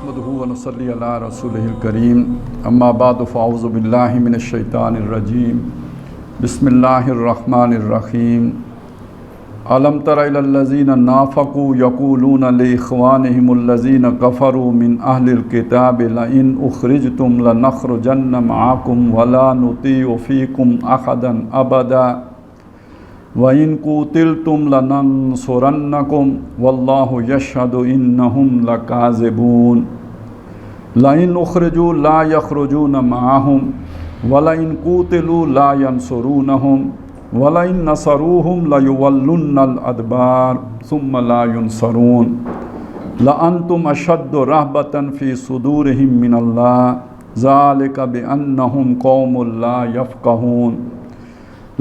نحمده ونصلي على رسوله الكريم اما بعد فاعوذ بالله من الشیطان الرجیم بسم اللہ الرحمن الرحیم الم تر الی الذین نافقوا یقولون لاخوانهم الذین کفروا من اہل الکتاب لئن اخرجتم لنخرجن معکم ولا نطیع فیکم احدا ابدا وَإِن قُوتِلْتُمْ لَنَنصُرَنَّكُمْ وَاللَّهُ يَشْهَدُ إِنَّهُمْ لَكَاذِبُونَ لَئِنْ أُخْرِجُوا لَا يَخْرُجُونَ مَعَهُمْ وَلَئِنْ قُوتِلُوا لَا يَنصُرُونَهُمْ وَلَئِنْ نَصَرُوهُمْ لَيُوَلُّنَّ الْأَدْبَارَ ثُمَّ لَا يُنصَرُونَ لَأَنْتُمْ أَشَدُّ رَهْبَةً فِي صُدُورِهِمْ مِنَ اللَّهِ ذَلِكَ بِأَنَّهُمْ قَوْمٌ لَا يَفْقَهُونَ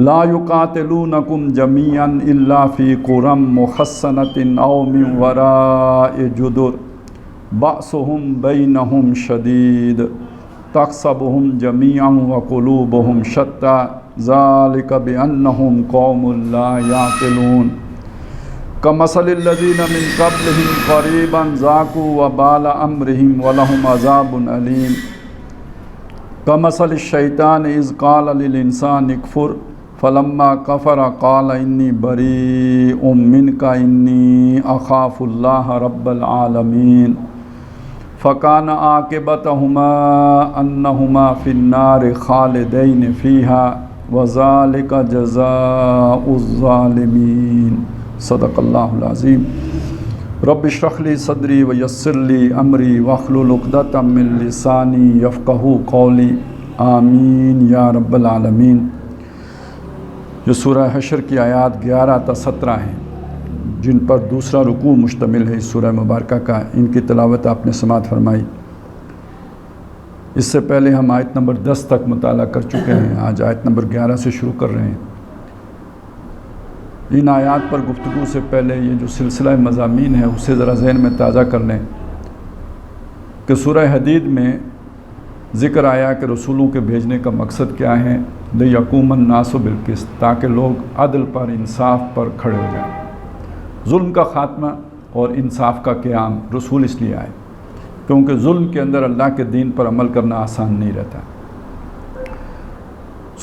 لا يقاتلونكم جميعا إلا في قرى محصنة أو من وراء جدر بأسهم بينهم شديد تحسبهم جميعا وقلوبهم شتى ذلك بأنهم قوم لا يعقلون كمثل الذين من قبلهم قريبا ذاقوا وبال أمرهم ولهم عذاب أليم كمثل الشيطان إذ قال للإنسان اكفر فلما كفر قال إني بريء منك إني أخاف الله رب العالمين فكان عاقبتهما أنهما في النار خالدين فيها وذلك جزاء الظالمين صدق الله العظيم رب اشرح لي صدري ويسر لي أمري واحلل عقدة من لساني يفقهوا قولي آمین یا رب العالمین۔ جو سورہ حشر کی آیات 11 تا 17 ہیں جن پر دوسرا رکوع مشتمل ہے اس سورہ مبارکہ کا، ان کی تلاوت آپ نے سماعت فرمائی۔ اس سے پہلے ہم آیت نمبر 10 تک مطالعہ کر چکے ہیں، آج آیت نمبر 11 سے شروع کر رہے ہیں۔ ان آیات پر گفتگو سے پہلے یہ جو سلسلہ مضامین ہے اسے ذرا ذہن میں تازہ کر لیں کہ سورہ حدید میں ذکر آیا کہ رسولوں کے بھیجنے کا مقصد کیا ہے، لِيَقُومَ النَّاسُ بِالْقِسْطِ، تاکہ لوگ عدل پر، انصاف پر کھڑے ہو جائیں۔ ظلم کا خاتمہ اور انصاف کا قیام رسول اس لیے آئے کیونکہ ظلم کے اندر اللہ کے دین پر عمل کرنا آسان نہیں رہتا۔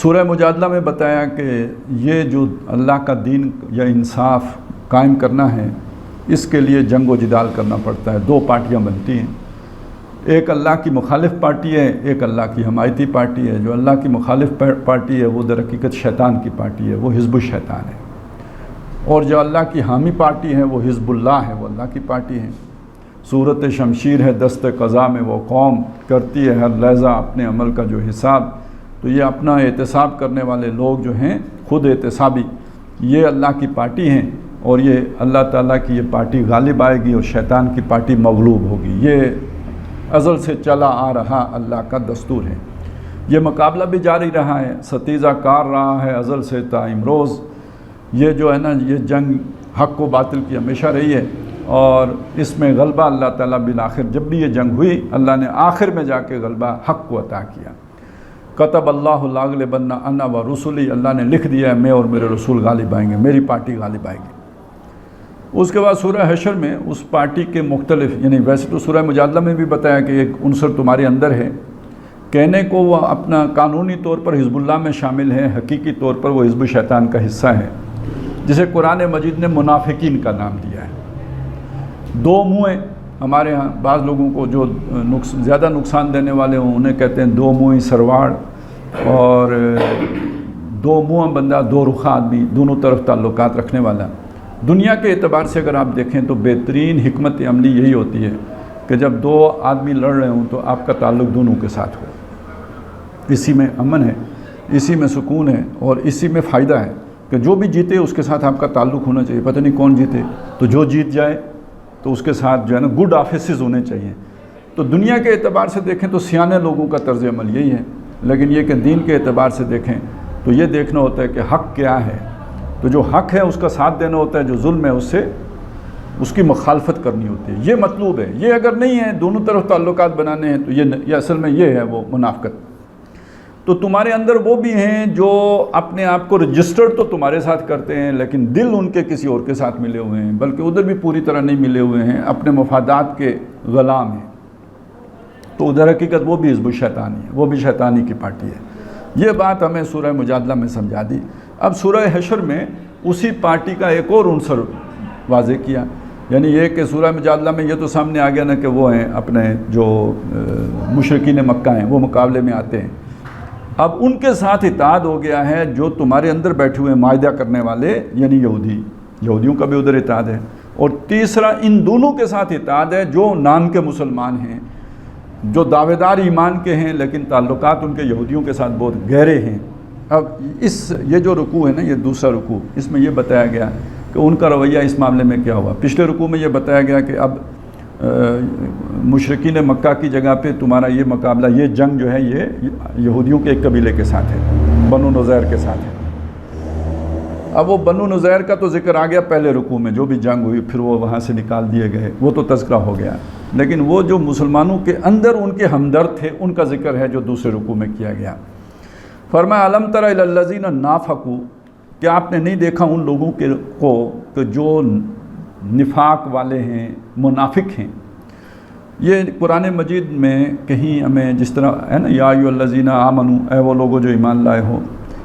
سورہ مجادلہ میں بتایا کہ یہ جو اللہ کا دین یا انصاف قائم کرنا ہے، اس کے لیے جنگ و جدال کرنا پڑتا ہے۔ دو پارٹیاں بنتی ہیں، ایک اللہ کی مخالف پارٹی ہے، ایک اللہ کی حمایتی پارٹی ہے۔ جو اللہ کی مخالف پارٹی ہے وہ در حقیقت شیطان کی پارٹی ہے، وہ حزب الشیطان ہے، اور جو اللہ کی حامی پارٹی ہے وہ حزب اللہ ہے، وہ اللہ کی پارٹی ہے۔ صورت شمشیر ہے دست قضا میں، وہ قوم کرتی ہے ہر لحظہ اپنے عمل کا جو حساب۔ تو یہ اپنا احتساب کرنے والے لوگ جو ہیں خود احتسابی، یہ اللہ کی پارٹی ہیں، اور یہ اللہ تعالیٰ کی یہ پارٹی غالب آئے گی اور شیطان کی پارٹی مغلوب ہوگی۔ یہ ازل سے چلا آ رہا اللہ کا دستور ہے۔ یہ مقابلہ بھی جاری رہا ہے، ستیزہ کار رہا ہے ازل سے تا امروز۔ یہ جو ہے نا، یہ جنگ حق و باطل کی ہمیشہ رہی ہے، اور اس میں غلبہ اللہ تعالیٰ بالآخر، جب بھی یہ جنگ ہوئی اللہ نے آخر میں جا کے غلبہ حق کو عطا کیا۔ کتب اللہ لاغلبن انا و رسلی، اللہ نے لکھ دیا ہے میں اور میرے رسول غالب آئیں گے، میری پارٹی غالب آئے گی۔ اس کے بعد سورہ حشر میں اس پارٹی کے مختلف، یعنی ویسے تو سورہ مجادلہ میں بھی بتایا کہ ایک عنصر تمہارے اندر ہے، کہنے کو وہ اپنا قانونی طور پر حزب اللہ میں شامل ہے، حقیقی طور پر وہ حزب شیطان کا حصہ ہے، جسے قرآن مجید نے منافقین کا نام دیا ہے۔ دو منہ ہمارے ہاں بعض لوگوں کو جو زیادہ نقصان دینے والے ہوں انہیں کہتے ہیں دو منہ سرواڑ، اور دو منہ بندہ دو رخ آدمی، دونوں طرف تعلقات رکھنے والا۔ دنیا کے اعتبار سے اگر آپ دیکھیں تو بہترین حکمت عملی یہی ہوتی ہے کہ جب دو آدمی لڑ رہے ہوں تو آپ کا تعلق دونوں کے ساتھ ہو، اسی میں امن ہے، اسی میں سکون ہے، اور اسی میں فائدہ ہے کہ جو بھی جیتے اس کے ساتھ آپ کا تعلق ہونا چاہیے۔ پتہ نہیں کون جیتے، تو جو جیت جائے تو اس کے ساتھ جو ہے نا گڈ آفیسز ہونے چاہیے۔ تو دنیا کے اعتبار سے دیکھیں تو سیانے لوگوں کا طرز عمل یہی ہے، لیکن یہ کہ دین کے اعتبار سے دیکھیں تو یہ دیکھنا ہوتا ہے کہ حق کیا ہے، تو جو حق ہے اس کا ساتھ دینا ہوتا ہے، جو ظلم ہے اس کی مخالفت کرنی ہوتی ہے۔ یہ مطلوب ہے۔ یہ اگر نہیں ہے، دونوں طرف تعلقات بنانے ہیں، تو یہ اصل میں یہ ہے وہ منافقت۔ تو تمہارے اندر وہ بھی ہیں جو اپنے آپ کو رجسٹرڈ تو تمہارے ساتھ کرتے ہیں، لیکن دل ان کے کسی اور کے ساتھ ملے ہوئے ہیں، بلکہ ادھر بھی پوری طرح نہیں ملے ہوئے ہیں، اپنے مفادات کے غلام ہیں۔ تو ادھر حقیقت وہ بھی حزب الشیطان ہی ہے، وہ بھی شیطانی کی پارٹی ہے۔ یہ بات ہمیں سورہ مجادلہ میں سمجھا دی۔ اب سورہ حشر میں اسی پارٹی کا ایک اور عنصر واضح کیا، یعنی یہ کہ سورہ مجادلہ میں یہ تو سامنے آ گیا نا کہ وہ ہیں اپنے جو مشرکین مکہ ہیں وہ مقابلے میں آتے ہیں، اب ان کے ساتھ اتحاد ہو گیا ہے جو تمہارے اندر بیٹھے ہوئے معاہدہ کرنے والے یعنی یہودیوں کا بھی ادھر اتحاد ہے، اور تیسرا ان دونوں کے ساتھ اتحاد ہے جو نام کے مسلمان ہیں، جو دعوے دار ایمان کے ہیں لیکن تعلقات ان کے یہودیوں کے ساتھ بہت گہرے ہیں۔ اب یہ جو رکوع ہے نا، یہ دوسرا رکوع، اس میں یہ بتایا گیا کہ ان کا رویہ اس معاملے میں کیا ہوا۔ پچھلے رکوع میں یہ بتایا گیا کہ اب مشرکین مکہ کی جگہ پہ تمہارا یہ مقابلہ، یہ جنگ جو ہے یہ یہودیوں کے ایک قبیلے کے ساتھ ہے، بنو نذیر کے ساتھ ہے۔ اب وہ بنو نذیر کا تو ذکر آ گیا پہلے رکوع میں، جو بھی جنگ ہوئی پھر وہ وہاں سے نکال دیے گئے، وہ تو تذکرہ ہو گیا، لیکن وہ جو مسلمانوں کے اندر ان کے ہمدرد تھے ان کا ذکر ہے جو دوسرے رکوع میں کیا گیا۔ فرمایا الم تر الی الذین نافقوا، کیا آپ نے نہیں دیکھا ان لوگوں کو کہ جو نفاق والے ہیں، منافق ہیں۔ یہ قرآن مجید میں کہیں ہمیں جس طرح ہے نا یا ایھا الذین آمنوا، اے وہ لوگوں جو ایمان لائے ہو،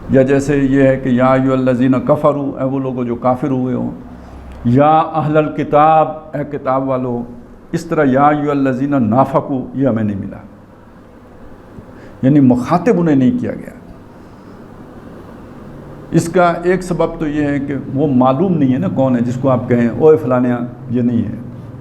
یا جیسے یہ ہے کہ یا ایھا الذین کفروا، اے وہ لوگوں جو کافر ہوئے ہوں، یا اہل الکتاب، اے کتاب والو، اس طرح یا ایھا الذین نافقوا یہ ہمیں نہیں ملا، یعنی مخاطب انہیں نہیں کیا گیا۔ اس کا ایک سبب تو یہ ہے کہ وہ معلوم نہیں ہے نا کون ہے جس کو آپ کہیں اوے فلانیاں، یہ نہیں ہے،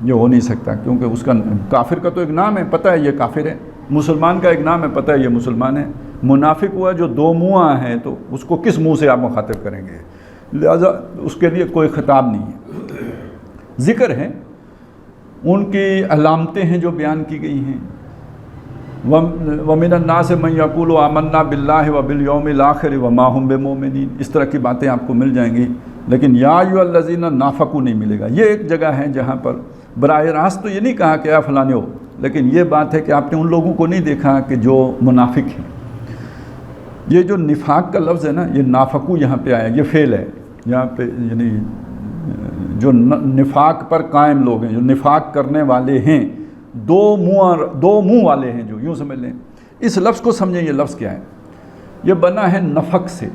یہ ہو نہیں سکتا، کیونکہ اس کا کافر کا تو ایک نام ہے، پتہ ہے یہ کافر ہے، مسلمان کا ایک نام ہے، پتہ ہے یہ مسلمان ہے۔ منافق ہوا جو دو منہ ہیں تو اس کو کس منہ سے آپ مخاطب کریں گے، لہذا اس کے لیے کوئی خطاب نہیں ہے۔ ذکر ہے ان کی علامتیں ہیں جو بیان کی گئی ہیں، وَمِنَ النَّاسِ مَن يَقُولُ آمَنَّا بِاللَّهِ وَبِالْيَوْمِ الْآخِرِ وَمَا هُمْ بِمُؤْمِنِينَ، اس طرح کی باتیں آپ کو مل جائیں گی، لیکن یا ایھا الذین نافقوا نہیں ملے گا۔ یہ ایک جگہ ہے جہاں پر براہ راست تو یہ نہیں کہا کہ اے فلانے ہو، لیکن یہ بات ہے کہ آپ نے ان لوگوں کو نہیں دیکھا کہ جو منافق ہیں۔ یہ جو نفاق کا لفظ ہے نا، یہ نافقو یہاں پہ آیا، یہ فعل ہے یہاں پہ، یعنی جو نفاق پر قائم لوگ ہیں، جو نفاق کرنے والے ہیں، دو منہ والے ہیں، جو یوں سمجھ لیں۔ اس لفظ کو سمجھیں، یہ لفظ کیا ہے؟ یہ بنا ہے نفق سے۔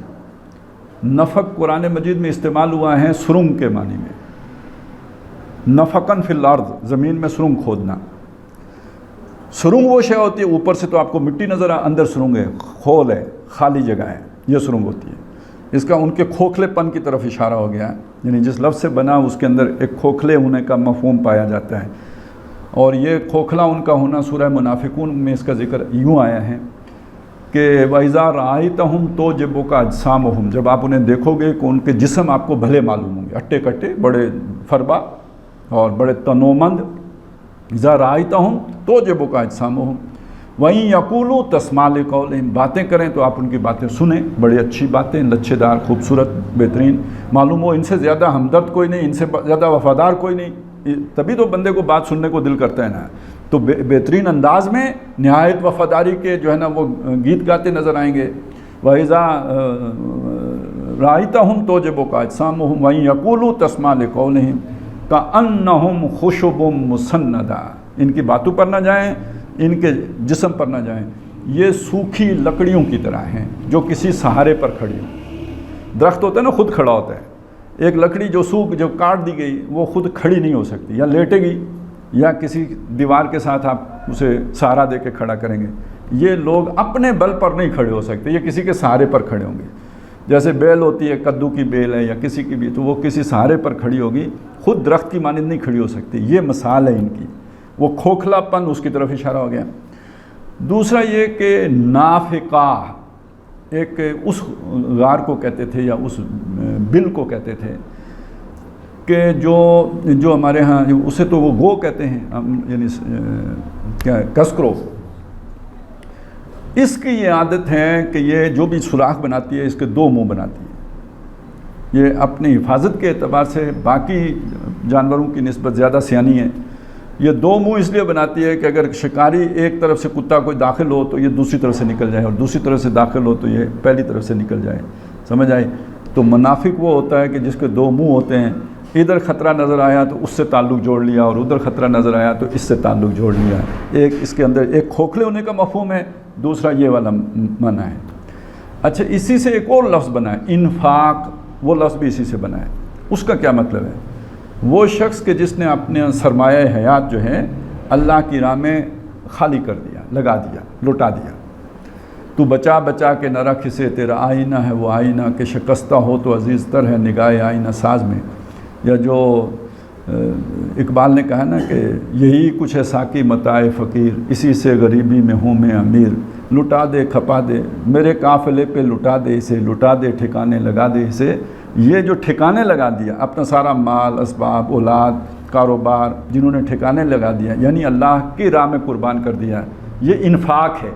نفق قرآن مجید میں استعمال ہوا ہے سرنگ کے معنی میں، نفقن فی الارض، زمین میں سرنگ کھودنا۔ سرنگ وہ شے ہوتی ہے اوپر سے تو آپ کو مٹی نظر اندر سرنگ ہے، کھول ہے، خالی جگہ ہے، یہ سرنگ ہوتی ہے۔ اس کا ان کے کھوکھلے پن کی طرف اشارہ ہو گیا ہے، یعنی جس لفظ سے بنا اس کے اندر ایک کھوکھلے ہونے کا مفہوم پایا جاتا ہے، اور یہ کھوکھلا ان کا ہونا سورہ منافقون میں اس کا ذکر یوں آیا ہے کہ وَإِذَا رَأَيْتَهُمْ تُعْجِبُكَ أَجْسَامُهُمْ، جب آپ انہیں دیکھو گے کہ ان کے جسم آپ کو بھلے معلوم ہوں گے، اٹے کٹے، بڑے فربا اور بڑے تنومند۔ اِذَا رَأَيْتَهُمْ تُعْجِبُكَ أَجْسَامُهُمْ وَإِن يَقُولُوا تَسْمَعْ لِقَوْلِهِمْ، باتیں کریں تو آپ ان کی باتیں سنیں، بڑی اچھی باتیں، لچھے دار، خوبصورت، بہترین، معلوم ہو ان سے زیادہ ہمدرد کوئی نہیں، ان سے زیادہ وفادار کوئی نہیں، تبھی تو بندے کو بات سننے کو دل کرتا ہے نا۔ تو بہترین انداز میں نہایت وفاداری کے جو ہے نا وہ گیت گاتے نظر آئیں گے۔ وَإِذَا رَأَيْتَهُمْ تُعْجِبُكَ أَجْسَامُهُمْ وَإِن يَقُولُوا تَسْمَعْ لِقَوْلِهِمْ كَأَنَّهُمْ خُشُبٌ مُّسَنَّدَةٌ، ان کی باتوں پر نہ جائیں، ان کے جسم پر نہ جائیں، یہ سوکھی لکڑیوں کی طرح ہیں جو کسی سہارے پر کھڑی ہوں۔ درخت ہوتا ہے نا، خود کھڑا ہوتا ہے، ایک لکڑی جو کاٹ دی گئی وہ خود کھڑی نہیں ہو سکتی، یا لیٹے گی یا کسی دیوار کے ساتھ آپ اسے سہارا دے کے کھڑا کریں گے۔ یہ لوگ اپنے بل پر نہیں کھڑے ہو سکتے، یہ کسی کے سہارے پر کھڑے ہوں گے۔ جیسے بیل ہوتی ہے، کدو کی بیل ہے یا کسی کی بھی، تو وہ کسی سہارے پر کھڑی ہوگی، خود درخت کی مانند نہیں کھڑی ہو سکتی۔ یہ مثال ہے ان کی، وہ کھوکھلا پن، اس کی طرف اشارہ ہو گیا۔ دوسرا یہ کہ نافقہ، ایک اس غار کو کہتے تھے یا اس بل کو کہتے تھے کہ جو ہمارے ہاں اسے تو وہ گو کہتے ہیں، یعنی کیا کسکرو۔ اس کی یہ عادت ہے کہ یہ جو بھی سوراخ بناتی ہے اس کے دو منہ بناتی ہے۔ یہ اپنی حفاظت کے اعتبار سے باقی جانوروں کی نسبت زیادہ سیانی ہے۔ یہ دو منہ اس لیے بناتی ہے کہ اگر شکاری ایک طرف سے کتا کوئی داخل ہو تو یہ دوسری طرف سے نکل جائے، اور دوسری طرف سے داخل ہو تو یہ پہلی طرف سے نکل جائے، سمجھ آئی؟ تو منافق وہ ہوتا ہے کہ جس کے دو منہ ہوتے ہیں، ادھر خطرہ نظر آیا تو اس سے تعلق جوڑ لیا، اور ادھر خطرہ نظر آیا تو اس سے تعلق جوڑ لیا۔ ایک اس کے اندر ایک کھوکھلے ہونے کا مفہوم ہے، دوسرا یہ والا معنی ہے۔ اچھا، اسی سے ایک اور لفظ بنا ہے انفاق، وہ لفظ بھی اسی سے بنا ہے۔ اس کا کیا مطلب ہے؟ وہ شخص کہ جس نے اپنے سرمایہ حیات جو ہے اللہ کی راہ میں خالی کر دیا، لگا دیا، لٹا دیا۔ تو بچا بچا کے نہ رکھ اسے، تیرا آئینہ ہے وہ آئینہ کہ شکستہ ہو تو عزیز تر ہے نگاہ آئینہ ساز میں۔ یا جو اقبال نے کہا نا کہ یہی کچھ ہے ساقی متاع فقیر، اسی سے غریبی میں ہوں میں امیر، لٹا دے کھپا دے میرے قافلے پہ، لٹا دے اسے، لٹا دے ٹھکانے لگا دے اسے۔ یہ جو ٹھکانے لگا دیا، اپنا سارا مال، اسباب، اولاد، کاروبار جنہوں نے ٹھکانے لگا دیا، یعنی اللہ کی راہ میں قربان کر دیا، یہ انفاق ہے۔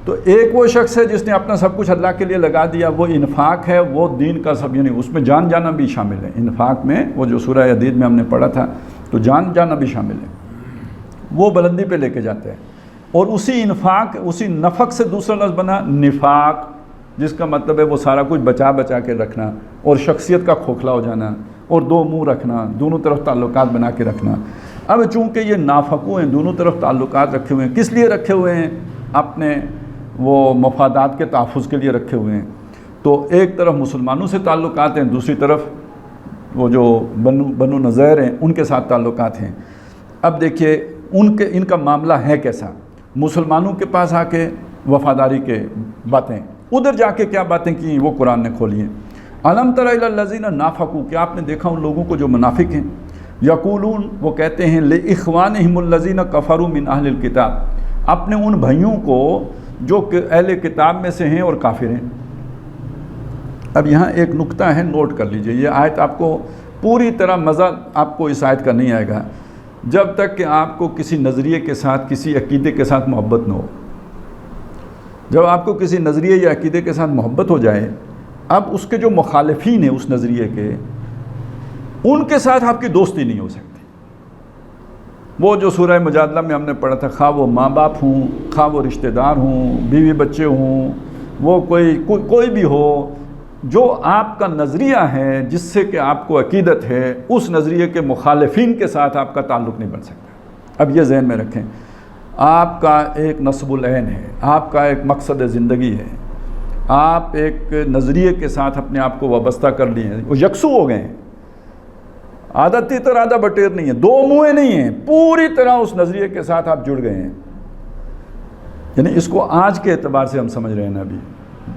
تو ایک وہ شخص ہے جس نے اپنا سب کچھ اللہ کے لیے لگا دیا، وہ انفاق ہے، وہ دین کا سب، یعنی اس میں جان جانا بھی شامل ہے۔ انفاق میں وہ جو سورہ حدید میں ہم نے پڑھا تھا، تو جان جانا بھی شامل ہے، وہ بلندی پہ لے کے جاتے ہیں۔ اور اسی انفاق، اسی نفق سے دوسرا لفظ بنا نفاق، جس کا مطلب ہے وہ سارا کچھ بچا بچا کے رکھنا، اور شخصیت کا کھوکھلا ہو جانا، اور دو منہ رکھنا، دونوں طرف تعلقات بنا کے رکھنا۔ اب چونکہ یہ نافقو ہیں، دونوں طرف تعلقات رکھے ہوئے ہیں، کس لیے رکھے ہوئے ہیں؟ اپنے وہ مفادات کے تحفظ کے لیے رکھے ہوئے ہیں۔ تو ایک طرف مسلمانوں سے تعلقات ہیں، دوسری طرف وہ جو بنو نذیر ہیں ان کے ساتھ تعلقات ہیں۔ اب دیکھیے ان کا معاملہ ہے کیسا؟ مسلمانوں کے پاس آ کے وفاداری کے باتیں، ادھر جا کے کیا باتیں کی وہ قرآن نے کھولی ہیں۔ الم تر الی الذین نافقوا، کیا آپ نے دیکھا ان لوگوں کو جو منافق ہیں؟ یقولون، وہ کہتے ہیں لاخوانہم الذین کفروا من اہل الکتاب، اپنے ان بھائیوں کو جو کہ اہل کتاب میں سے ہیں اور کافر ہیں۔ اب یہاں ایک نقطہ ہے، نوٹ کر لیجئے، یہ آیت آپ کو پوری طرح مزہ آپ کو اس آیت کا نہیں آئے گا جب تک کہ آپ کو کسی نظریے کے ساتھ، کسی عقیدے کے ساتھ محبت نہ ہو۔ جب آپ کو کسی نظریے یا عقیدے کے ساتھ محبت ہو جائے، اب اس کے جو مخالفین ہیں اس نظریے کے، ان کے ساتھ آپ کی دوستی نہیں ہو سکتی۔ وہ جو سورہ مجادلہ میں ہم نے پڑھا تھا، خواہ وہ ماں باپ ہوں، خواہ وہ رشتہ دار ہوں، بیوی بچے ہوں، وہ کوئی بھی ہو، جو آپ کا نظریہ ہے جس سے کہ آپ کو عقیدت ہے، اس نظریے کے مخالفین کے ساتھ آپ کا تعلق نہیں بن سکتا۔ اب یہ ذہن میں رکھیں، آپ کا ایک نصب العین ہے، آپ کا ایک مقصد زندگی ہے، آپ ایک نظریے کے ساتھ اپنے آپ کو وابستہ کر لیے ہیں، وہ یکسو ہو گئے ہیں، آدھا تیتر آدھا بٹیر نہیں ہے، دو منہیں نہیں ہیں، پوری طرح اس نظریے کے ساتھ آپ جڑ گئے ہیں۔ یعنی اس کو آج کے اعتبار سے ہم سمجھ رہے ہیں ابھی۔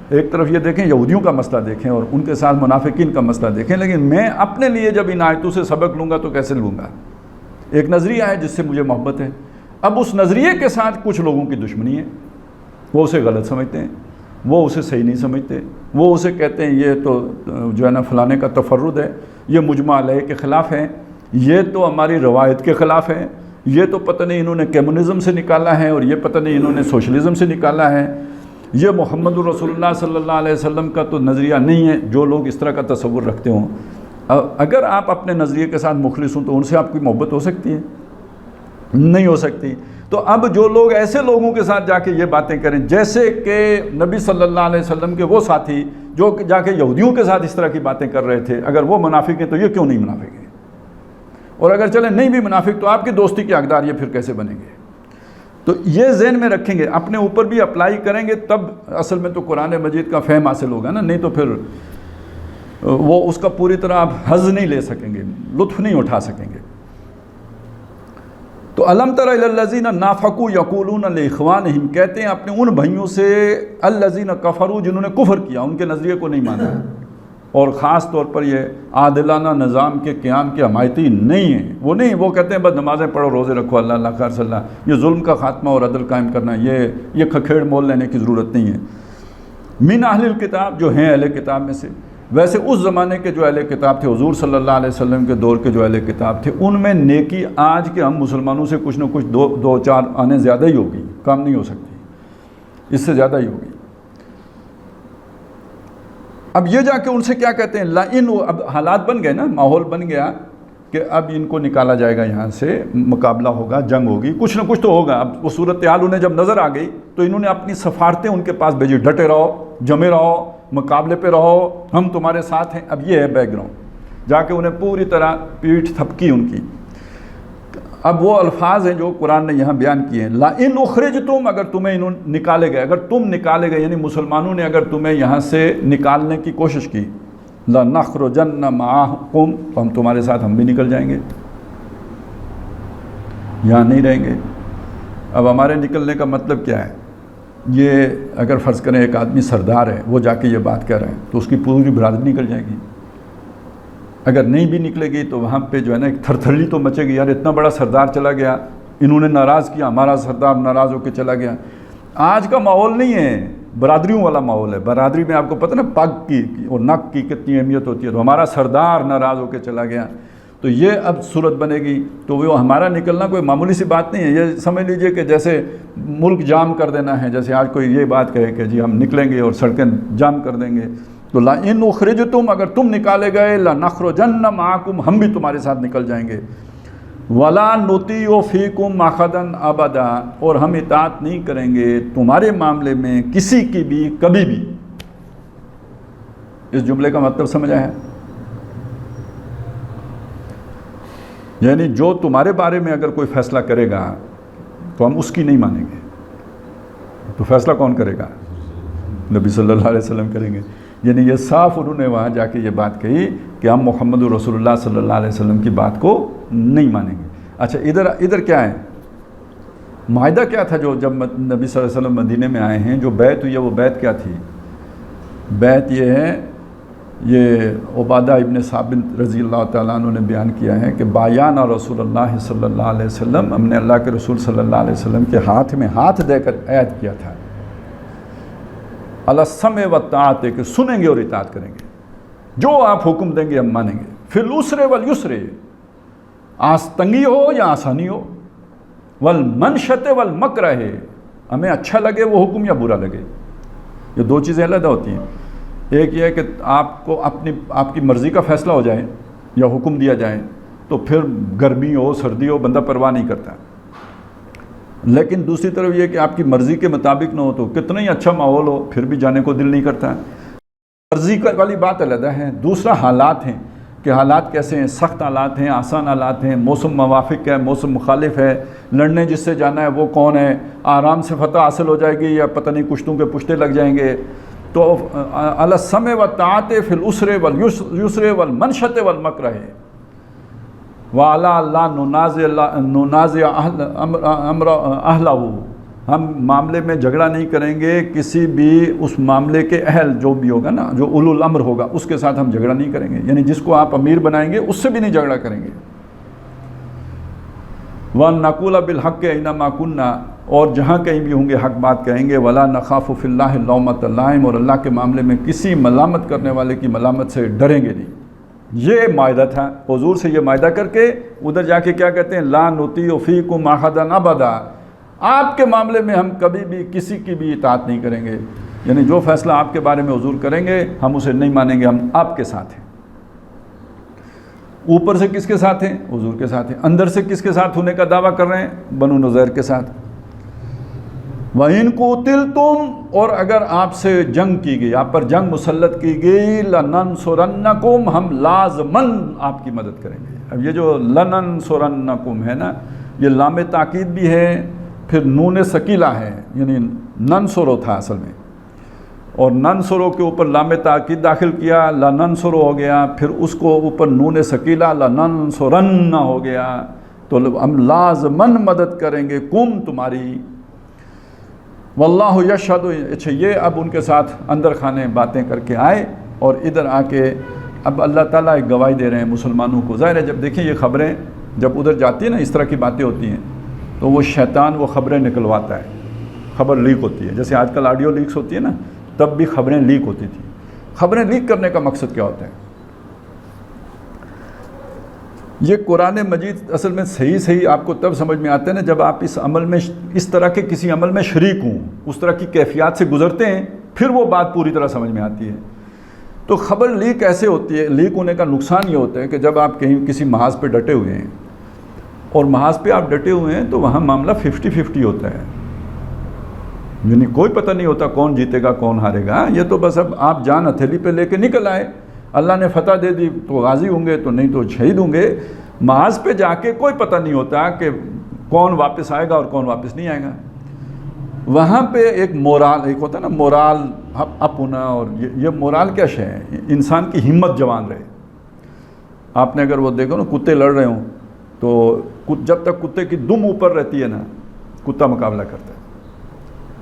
ایک طرف یہ دیکھیں یہودیوں کا مسئلہ دیکھیں اور ان کے ساتھ منافقین کا مسئلہ دیکھیں، لیکن میں اپنے لیے جب ان آیتوں سے سبق لوں گا تو کیسے لوں گا؟ ایک نظریہ ہے جس سے مجھے محبت ہے، اب اس نظریے کے ساتھ کچھ لوگوں کی دشمنی ہے، وہ اسے غلط سمجھتے ہیں، وہ اسے صحیح نہیں سمجھتے، وہ اسے کہتے ہیں یہ تو جو ہے نا فلانے کا تفرد ہے، یہ مجمع علیہ کے خلاف ہے، یہ تو ہماری روایت کے خلاف ہے، یہ تو پتہ نہیں انہوں نے کمیونزم سے نکالا ہے، اور یہ پتہ نہیں انہوں نے سوشلزم سے نکالا ہے، یہ محمد الرسول اللہ صلی اللہ علیہ وسلم کا تو نظریہ نہیں ہے۔ جو لوگ اس طرح کا تصور رکھتے ہوں، اگر آپ اپنے نظریے کے ساتھ مخلص ہوں تو ان سے آپ کی محبت ہو سکتی ہے؟ نہیں ہو سکتی۔ تو اب جو لوگ ایسے لوگوں کے ساتھ جا کے یہ باتیں کریں، جیسے کہ نبی صلی اللہ علیہ وسلم کے وہ ساتھی جو جا کے یہودیوں کے ساتھ اس طرح کی باتیں کر رہے تھے، اگر وہ منافق ہیں تو یہ کیوں نہیں منافق ہیں؟ اور اگر چلیں نہیں بھی منافق تو آپ کی دوستی کے حقدار یہ پھر کیسے بنیں گے؟ تو یہ ذہن میں رکھیں گے، اپنے اوپر بھی اپلائی کریں گے، تب اصل میں تو قرآن مجید کا فہم حاصل ہوگا نا، نہیں تو پھر وہ اس کا پوری طرح آپ حظ نہیں لے سکیں گے، لطف نہیں اٹھا سکیں گے۔ تو الم تر الی الذین نافقوا یقولون لاخوانہم، کہتے ہیں اپنے ان بھائیوں سے، الذین کفروا، جنہوں نے کفر کیا، ان کے نظریے کو نہیں مانا، اور خاص طور پر یہ عادلانہ نظام کے قیام کے حمایتی نہیں ہیں، وہ کہتے ہیں بس نمازیں پڑھو، روزے رکھو، اللہ اللہ خیر صلی اللہ، یہ ظلم کا خاتمہ اور عدل قائم کرنا، یہ کھکھیڑ مول لینے کی ضرورت نہیں ہے۔ من اہل الکتاب، جو ہیں اہل کتاب میں سے، ویسے اس زمانے کے جو اہل کتاب تھے، حضور صلی اللہ علیہ وسلم کے دور کے جو اہل کتاب تھے، ان میں نیکی آج کے ہم مسلمانوں سے کچھ نہ کچھ دو چار آنے زیادہ ہی ہوگی، کم نہیں ہو سکتی، اس سے زیادہ ہی ہوگی۔ اب یہ جا کے ان سے کیا کہتے ہیں، اب حالات بن گئے نا، ماحول بن گیا کہ اب ان کو نکالا جائے گا یہاں سے، مقابلہ ہوگا، جنگ ہوگی، کچھ نہ کچھ تو ہوگا۔ اب وہ صورتحال انہیں جب نظر آ گئی تو انہوں نے اپنی سفارتیں ان کے پاس بھیجی، ڈٹے رہو، جمے رہو، مقابلے پہ رہو، ہم تمہارے ساتھ ہیں۔ اب یہ ہے بیک گراؤنڈ۔ جا کے انہیں پوری طرح پیٹھ تھپکی ان کی۔ اب وہ الفاظ ہیں جو قرآن نے یہاں بیان کیے ہیں، لا ان اخرجتم، اگر تمہیں انہوں نکالے گئے، اگر تم نکالے گئے، یعنی مسلمانوں نے اگر تمہیں یہاں سے نکالنے کی کوشش کی، لنخرجن معکم، تو ہم تمہارے ساتھ ہم بھی نکل جائیں گے، یہاں نہیں رہیں گے۔ اب ہمارے نکلنے کا مطلب کیا ہے؟ یہ اگر فرض کریں ایک آدمی سردار ہے، وہ جا کے یہ بات کہہ رہے ہیں تو اس کی پوری برادری نکل جائے گی۔ اگر نہیں بھی نکلے گی تو وہاں پہ جو ہے نا ایک تھرتھری تو مچے گی، یار اتنا بڑا سردار چلا گیا، انہوں نے ناراض کیا، ہمارا سردار ناراض ہو کے چلا گیا۔ آج کا ماحول نہیں ہے، برادریوں والا ماحول ہے۔ برادری میں آپ کو پتہ نا پگ کی اور نک کی کتنی اہمیت ہوتی ہے، تو ہمارا سردار ناراض ہو کے چلا گیا، تو یہ اب صورت بنے گی۔ تو وہ ہمارا نکلنا کوئی معمولی سی بات نہیں ہے، یہ سمجھ لیجئے کہ جیسے ملک جام کر دینا ہے، جیسے آج کوئی یہ بات کہے کہ جی ہم نکلیں گے اور سڑکیں جام کر دیں گے۔ تو لا ان اخرجتم، اگر تم نکالے گئے، لنخرجن معکم، ہم بھی تمہارے ساتھ نکل جائیں گے، ولا نطیع فیکم احدا ابدا، اور ہم اطاعت نہیں کریں گے تمہارے معاملے میں کسی کی بھی کبھی بھی۔ اس جملے کا مطلب سمجھا ہے؟ یعنی جو تمہارے بارے میں اگر کوئی فیصلہ کرے گا تو ہم اس کی نہیں مانیں گے۔ تو فیصلہ کون کرے گا؟ نبی صلی اللہ علیہ وسلم کریں گے۔ یعنی یہ صاف انہوں نے وہاں جا کے یہ بات کہی کہ ہم محمد رسول اللہ صلی اللہ علیہ وسلم کی بات کو نہیں مانیں گے۔ اچھا ادھر کیا ہے؟ معاہدہ کیا تھا جو جب نبی صلی اللہ علیہ وسلم مدینے میں آئے ہیں، جو بیعت ہوئی ہے، وہ بیعت کیا تھی؟ بیعت یہ ہے، یہ عبادہ ابن ثابت رضی اللہ تعالیٰ عنہ نے بیان کیا ہے کہ بایعنا رسول اللہ صلی اللہ علیہ وسلم، ہم نے اللہ کے رسول صلی اللہ علیہ وسلم کے ہاتھ میں ہاتھ دے کر عہد کیا تھا، علی السمع والطاعت، کہ سنیں گے اور اطاعت کریں گے، جو آپ حکم دیں گے ہم مانیں گے، فی العسر والیسر، تنگی ہو یا آسانی ہو، والمنشط والمکرہ، ہمیں اچھا لگے وہ حکم یا برا لگے۔ یہ دو چیزیں علیحدہ ہوتی ہیں۔ ایک یہ ہے کہ آپ کو آپ کی مرضی کا فیصلہ ہو جائے یا حکم دیا جائے تو پھر گرمی ہو سردی ہو بندہ پرواہ نہیں کرتا، لیکن دوسری طرف یہ کہ آپ کی مرضی کے مطابق نہ ہو تو کتنا ہی اچھا ماحول ہو پھر بھی جانے کو دل نہیں کرتا۔ مرضی والی بات علیحدہ ہے۔ دوسرا حالات ہیں کہ حالات کیسے ہیں، سخت حالات ہیں، آسان حالات ہیں، موسم موافق ہے، موسم مخالف ہے، لڑنے جس سے جانا ہے وہ کون ہے، آرام سے فتح حاصل ہو جائے گی یا پتہ نہیں کشتوں کے پشتے لگ جائیں گے۔ تو علی السمع والطاعت فی العسر والیسر والمنشط والمکرہ، وعلی اللہ ننازع امر اہلہ، ہم معاملے میں جھگڑا نہیں کریں گے کسی بھی اس معاملے کے اہل جو بھی ہوگا نا، جو اولو الامر ہوگا اس کے ساتھ ہم جھگڑا نہیں کریں گے، یعنی جس کو آپ امیر بنائیں گے اس سے بھی نہیں جھگڑا کریں گے۔ وَنَقُولَ بِالْحَقِّ أَيْنَمَا كُنَّا، اور جہاں کہیں بھی ہوں گے حق بات کہیں گے، وَلَا نَخَافُ فِي اللَّهِ لَوْمَةَ لَائِمٍ، اور اللہ کے معاملے میں کسی ملامت کرنے والے کی ملامت سے ڈریں گے نہیں۔ یہ معاہدہ تھا، حضور سے یہ معاہدہ کر کے ادھر جا کے کیا کہتے ہیں، لَا نُطِيعُ فِيكُمْ أَحَدًا أَبَدًا، آپ کے معاملے میں ہم کبھی بھی کسی کی بھی اطاعت نہیں کریں گے، یعنی جو فیصلہ آپ کے بارے میں حضور کریں گے ہم اسے نہیں مانیں گے، ہم آپ کے ساتھ ہیں۔ اوپر سے کس کے ساتھ ہیں؟ حضور کے ساتھ ہیں۔ اندر سے کس کے ساتھ ہونے کا دعویٰ کر رہے ہیں؟ بنو نذیر کے ساتھ۔ وَإِن قُوتِلْتُمْ، اور اگر آپ سے جنگ کی گئی، آپ پر جنگ مسلط کی گئی، لَنَنْصُرَنَّكُمْ، ہم لازماً آپ کی مدد کریں گے۔ اب یہ جو لَنَنْصُرَنَّكُمْ ہے نا، یہ لام تاکید بھی ہے، پھر نون ثقیلہ ہے، یعنی ننصرو تھا اصل میں، اور ننصرو کے اوپر لام تاکید داخل کیا، لننصرو ہو گیا، پھر اس کو اوپر نون ثقیلہ لننصرن ہو گیا، تو ہم لازماً مدد کریں گے کم تمہاری۔ واللہ یشہد، اچھا یہ اب ان کے ساتھ اندر خانے باتیں کر کے آئے اور ادھر آ کے اب اللہ تعالیٰ ایک گواہی دے رہے ہیں مسلمانوں کو۔ ظاہر ہے جب دیکھیں یہ خبریں جب ادھر جاتی ہیں نا، اس طرح کی باتیں ہوتی ہیں تو وہ شیطان وہ خبریں نکلواتا ہے، خبر لیک ہوتی ہے، جیسے آج کل آڈیو لیکس ہوتی ہے نا، تب بھی خبریں لیک ہوتی تھیں۔ خبریں لیک کرنے کا مقصد کیا ہوتا ہے؟ یہ قرآن مجید اصل میں صحیح آپ کو تب سمجھ میں آتا ہے نا جب آپ اس عمل میں، اس طرح کے کسی عمل میں شریک ہوں، اس طرح کی کیفیات سے گزرتے ہیں، پھر وہ بات پوری طرح سمجھ میں آتی ہے۔ تو خبر لیک ایسے ہوتی ہے، لیک ہونے کا نقصان یہ ہوتا ہے کہ جب آپ کہیں کسی محاذ پہ ڈٹے ہوئے ہیں اور محاذ پہ آپ ڈٹے ہوئے ہیں تو وہاں معاملہ 50-50 ہوتا ہے، یعنی کوئی پتہ نہیں ہوتا کون جیتے گا کون ہارے گا، یہ تو بس اب آپ جان ہتھیلی پہ لے کے نکل آئے، اللہ نے فتح دے دی تو غازی ہوں گے، تو نہیں تو شہید ہوں گے۔ محاذ پہ جا کے کوئی پتہ نہیں ہوتا کہ کون واپس آئے گا اور کون واپس نہیں آئے گا۔ وہاں پہ ایک مورال، ایک ہوتا ہے نا مورال اپ ہونا، اور یہ مورال کیا شے ہے؟ انسان کی ہمت جوان رہے۔ آپ نے اگر وہ دیکھو نا کتے لڑ رہے ہوں تو جب تک کتے کی دم اوپر رہتی ہے نا کتا مقابلہ کرتا ہے،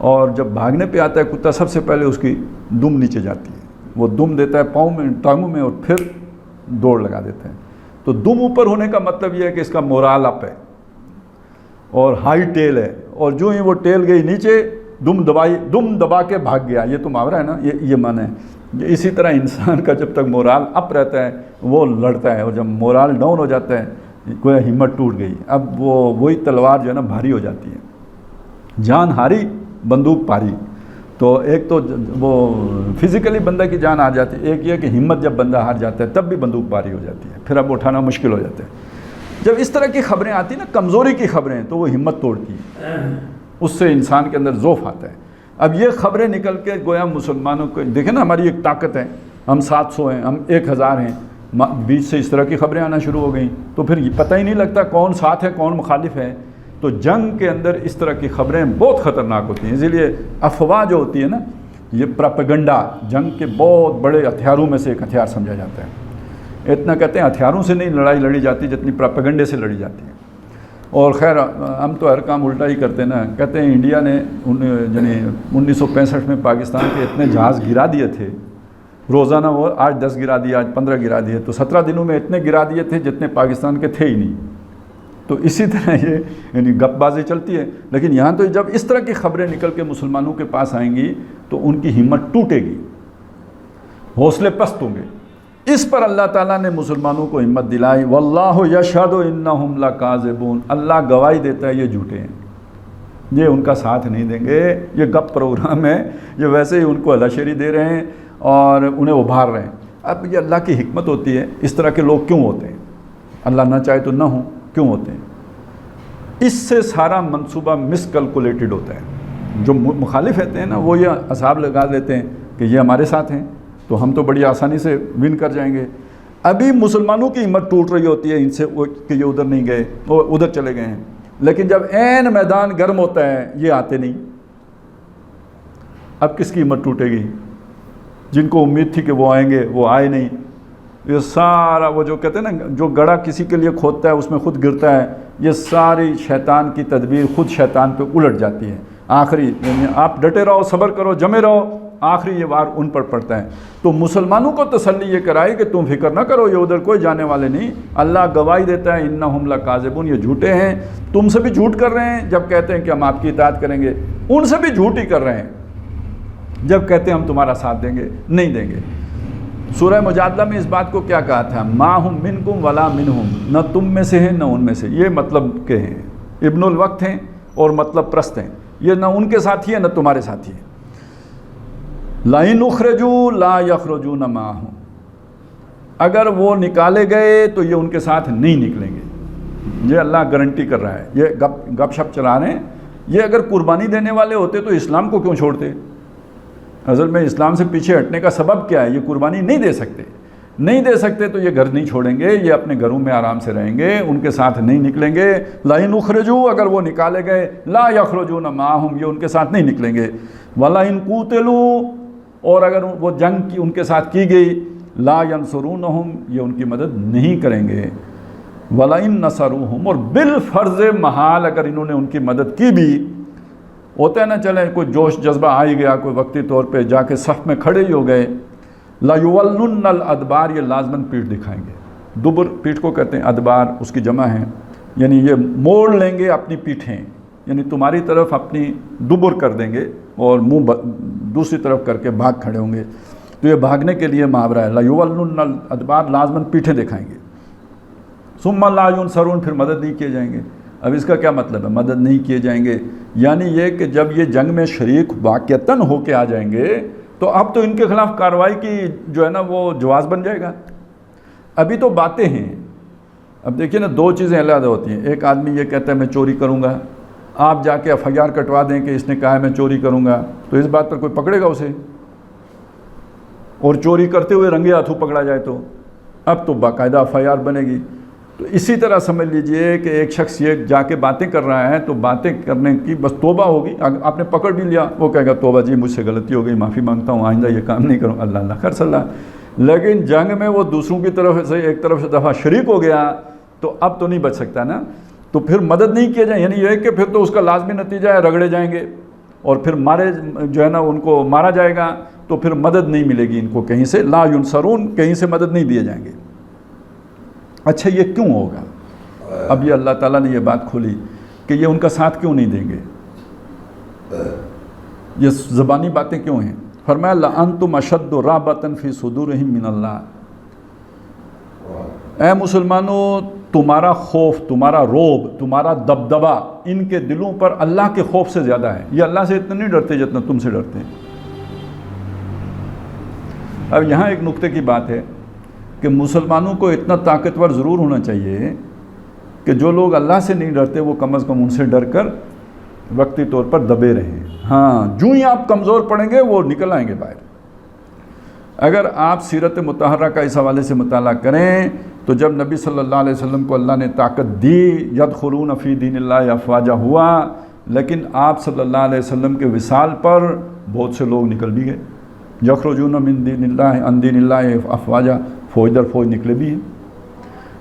اور جب بھاگنے پہ آتا ہے کتا سب سے پہلے اس کی دم نیچے جاتی ہے، وہ دم دیتا ہے پاؤں میں، ٹانگوں میں، اور پھر دوڑ لگا دیتا ہے۔ تو دم اوپر ہونے کا مطلب یہ ہے کہ اس کا مورال اپ ہے اور ہائی ٹیل ہے، اور جو ہی وہ ٹیل گئی نیچے دم دبا کے بھاگ گیا، یہ تو محاورہ ہے نا، یہ معنی ہے۔ اسی طرح انسان کا جب تک مورال اپ رہتا ہے وہ لڑتا ہے، اور جب مورال ڈاؤن ہو جاتا ہے کوئی ہمت ٹوٹ گئی، اب وہی تلوار جو ہے نا بھاری ہو جاتی ہے، جان ہاری بندوق پاری۔ تو ایک تو وہ فزیکلی بندہ کی جان آ جاتی ہے، ایک یہ کہ ہمت جب بندہ ہار جاتا ہے تب بھی بندوق پاری ہو جاتی ہے، پھر اب اٹھانا مشکل ہو جاتا ہے۔ جب اس طرح کی خبریں آتی نا کمزوری کی خبریں تو وہ ہمت توڑتی ہے، اس سے انسان کے اندر ذوف آتا ہے۔ اب یہ خبریں نکل کے گویا مسلمانوں کو دیکھیں نا، ہماری ایک طاقت ہے، ہم 700 ہیں، ہم 1000 ہیں، بیچ سے اس طرح کی خبریں آنا شروع ہو گئیں تو پھر پتہ ہی نہیں لگتا کون ساتھ ہے کون مخالف ہے۔ تو جنگ کے اندر اس طرح کی خبریں بہت خطرناک ہوتی ہیں، اسی لیے افواہ جو ہوتی ہے نا، یہ پراپیگنڈا جنگ کے بہت بڑے ہتھیاروں میں سے ایک ہتھیار سمجھا جاتا ہے۔ اتنا کہتے ہیں ہتھیاروں سے نہیں لڑائی لڑی جاتی جتنی پراپیگنڈے سے لڑی جاتی ہے۔ اور خیر ہم تو ہر کام الٹا ہی کرتے ہیں نا، کہتے ہیں انڈیا نے 1965 میں پاکستان کے اتنے جہاز گرا دیے تھے، روزانہ وہ آج 10 گرا دیے، آج 15 گرا دیے، تو 17 دنوں میں اتنے گرا دیے تھے جتنے پاکستان کے تھے ہی نہیں۔ تو اسی طرح یہ یعنی گپ بازی چلتی ہے، لیکن یہاں تو جب اس طرح کی خبریں نکل کے مسلمانوں کے پاس آئیں گی تو ان کی ہمت ٹوٹے گی، حوصلے پست ہوں گے۔ اس پر اللہ تعالیٰ نے مسلمانوں کو ہمت دلائی، واللہ یشہد انہم لکاذبون، اللہ گواہی دیتا ہے یہ جھوٹے ہیں، یہ ان کا ساتھ نہیں دیں گے، یہ گپ پروگرام ہے، یہ ویسے ہی ان کو ہلاشیری دے رہے ہیں اور انہیں ابھار رہے ہیں۔ اب یہ اللہ کی حکمت ہوتی ہے، اس طرح کے لوگ کیوں ہوتے ہیں؟ اللہ نہ چاہے تو نہ ہوں، کیوں ہوتے ہیں؟ اس سے سارا منصوبہ مس کیلکولیٹڈ ہوتا ہے۔ جو مخالف رہتے ہیں نا وہ یہ حساب لگا لیتے ہیں کہ یہ ہمارے ساتھ ہیں تو ہم تو بڑی آسانی سے ون کر جائیں گے۔ ابھی مسلمانوں کی ہمت ٹوٹ رہی ہوتی ہے ان سے کہ یہ ادھر نہیں گئے، وہ ادھر چلے گئے ہیں، لیکن جب عین میدان گرم ہوتا ہے یہ آتے نہیں۔ اب کس کی ہمت ٹوٹے گی؟ جن کو امید تھی کہ وہ آئیں گے وہ آئے نہیں۔ یہ سارا وہ جو کہتے ہیں نا جو گڑھا کسی کے لیے کھودتا ہے اس میں خود گرتا ہے، یہ ساری شیطان کی تدبیر خود شیطان پہ الٹ جاتی ہے۔ آخری یعنی آپ ڈٹے رہو، صبر کرو، جمے رہو، آخری یہ وار ان پر پڑتا ہے۔ تو مسلمانوں کو تسلی یہ کرائے کہ تم فکر نہ کرو، یہ ادھر کوئی جانے والے نہیں، اللہ گواہی دیتا ہے انہم لکاذبون، یہ جھوٹے ہیں، تم سے بھی جھوٹ کر رہے ہیں جب کہتے ہیں کہ ہم آپ کی اطاعت کریں گے، ان سے بھی جھوٹ ہی کر رہے ہیں جب کہتے ہیں ہم تمہارا ساتھ دیں گے، نہیں دیں گے۔ سورہ مجادلہ میں اس بات کو کیا کہا تھا؟ ما ہم منکم ولا منہم، نہ تم میں سے ہیں نہ ان میں سے، یہ مطلب کے ہیں، ابن الوقت ہیں اور مطلب پرست ہیں، یہ نہ ان کے ساتھی ہیں نہ تمہارے ساتھی ہیں۔ لَإِنْ اُخْرِجُوا لَا يَخْرُجُونَ مَعَهُمْ، اگر وہ نکالے گئے تو یہ ان کے ساتھ نہیں نکلیں گے، یہ اللہ گارنٹی کر رہا ہے۔ یہ گپ شپ چلا رہے ہیں، یہ اگر قربانی دینے والے ہوتے تو اسلام کو کیوں چھوڑتے؟ اصل میں اسلام سے پیچھے ہٹنے کا سبب کیا ہے؟ یہ قربانی نہیں دے سکتے، نہیں دے سکتے تو یہ گھر نہیں چھوڑیں گے، یہ اپنے گھروں میں آرام سے رہیں گے، ان کے ساتھ نہیں نکلیں گے۔ لَإِنْ اُخْرِجُوا، اگر وہ نکالے گئے، لَا يَخْرُجُونَ مَعَهُمْ، یہ ان کے ساتھ نہیں نکلیں گے۔ وَلَئِنْ قُوتِلُوا، اور اگر وہ جنگ کی ان کے ساتھ کی گئی، لَا يَنْصُرُونَهُمْ، یہ ان کی مدد نہیں کریں گے۔ وَلَئِنْ نَصَرُوهُمْ، اور بالفرض محال اگر انہوں نے ان کی مدد کی بھی، ہوتا ہے نا چلیں کوئی جوش جذبہ آ ہی گیا، کوئی وقتی طور پہ جا کے صف میں کھڑے ہی ہو گئے، لَيُوَلُّنَّ الْأَدْبَارِ، یہ لازماً پیٹھ دکھائیں گے۔ دبر پیٹھ کو کہتے ہیں، ادبار اس کی جمع ہے، یعنی یہ موڑ لیں گے اپنی پیٹھیں، یعنی تمہاری طرف اپنی دبر کر دیں گے اور منہ دوسری طرف کر کے بھاگ کھڑے ہوں گے۔ تو یہ بھاگنے کے لیے محاورہ ہے، لَيُوَلُّنَّ الْأَدْبَارِ، لازماً پیٹھیں دکھائیں گے۔ ثُمَّ لَا يُنْصَرُونَ، پھر مدد نہیں کیے جائیں گے۔ اب اس کا کیا مطلب ہے مدد نہیں کیے جائیں گے؟ یعنی یہ کہ جب یہ جنگ میں شریک واقعتاً ہو کے آ جائیں گے تو اب تو ان کے خلاف کارروائی کی جو ہے نا وہ جواز بن جائے گا۔ ابھی تو باتیں ہیں۔ اب دیکھیے نا دو چیزیں علیحدہ ہوتی ہیں، ایک آدمی یہ کہتا ہے میں چوری کروں گا، آپ جا کے FIR کٹوا دیں کہ اس نے کہا ہے میں چوری کروں گا، تو اس بات پر کوئی پکڑے گا اسے؟ اور چوری کرتے ہوئے رنگے ہاتھوں پکڑا جائے تو اب تو باقاعدہ FIR بنے گی۔ تو اسی طرح سمجھ لیجئے کہ ایک شخص یہ جا کے باتیں کر رہا ہے تو باتیں کرنے کی بس توبہ ہوگی، آپ نے پکڑ بھی لیا، وہ کہے گا توبہ جی مجھ سے غلطی ہو گئی، معافی مانگتا ہوں، آئندہ یہ کام نہیں کروں، اللہ اللہ خیر صلی اللہ۔ لیکن جنگ میں وہ دوسروں کی طرف سے ایک طرف سے دفعہ شریک ہو گیا تو اب تو نہیں بچ سکتا نا، تو پھر مدد نہیں کیا جائے، یعنی یہ کہ پھر تو اس کا لازمی نتیجہ ہے رگڑے جائیں گے اور پھر مارے جو ہے نا ان کو مارا جائے گا، تو پھر مدد نہیں ملے گی ان کو کہیں سے، لا ینصرون، کہیں سے مدد نہیں دیے جائیں گے۔ اچھا یہ کیوں ہوگا؟ اب یہ اللہ تعالیٰ نے یہ بات کھولی کہ یہ ان کا ساتھ کیوں نہیں دیں گے، یہ زبانی باتیں کیوں ہیں؟ فرمایا لَأَنْتُمْ أَشَدُّ رَهْبَةً فِي صُدُورِهِمْ مِنَ اللَّهِ، اے مسلمانوں تمہارا خوف، تمہارا روب، تمہارا دبدبا ان کے دلوں پر اللہ کے خوف سے زیادہ ہے، یہ اللہ سے اتنا نہیں ڈرتے جتنا تم سے ڈرتے ہیں۔ اب یہاں ایک نقطے کی بات ہے کہ مسلمانوں کو اتنا طاقتور ضرور ہونا چاہیے کہ جو لوگ اللہ سے نہیں ڈرتے وہ کم از کم ان سے ڈر کر وقتی طور پر دبے رہیں، ہاں جو ہی آپ کمزور پڑیں گے وہ نکل آئیں گے باہر۔ اگر آپ سیرت مطہرہ کا اس حوالے سے مطالعہ کریں تو جب نبی صلی اللہ علیہ وسلم کو اللہ نے طاقت دی، یدخلون فی دین اللہ افواجا ہوا، لیکن آپ صلی اللہ علیہ وسلم کے وصال پر بہت سے لوگ نکل بھی گئے، یخرجون من دین اللہ عن دین اللہ افواجا، فوج در فوج نکلے بھی ہیں۔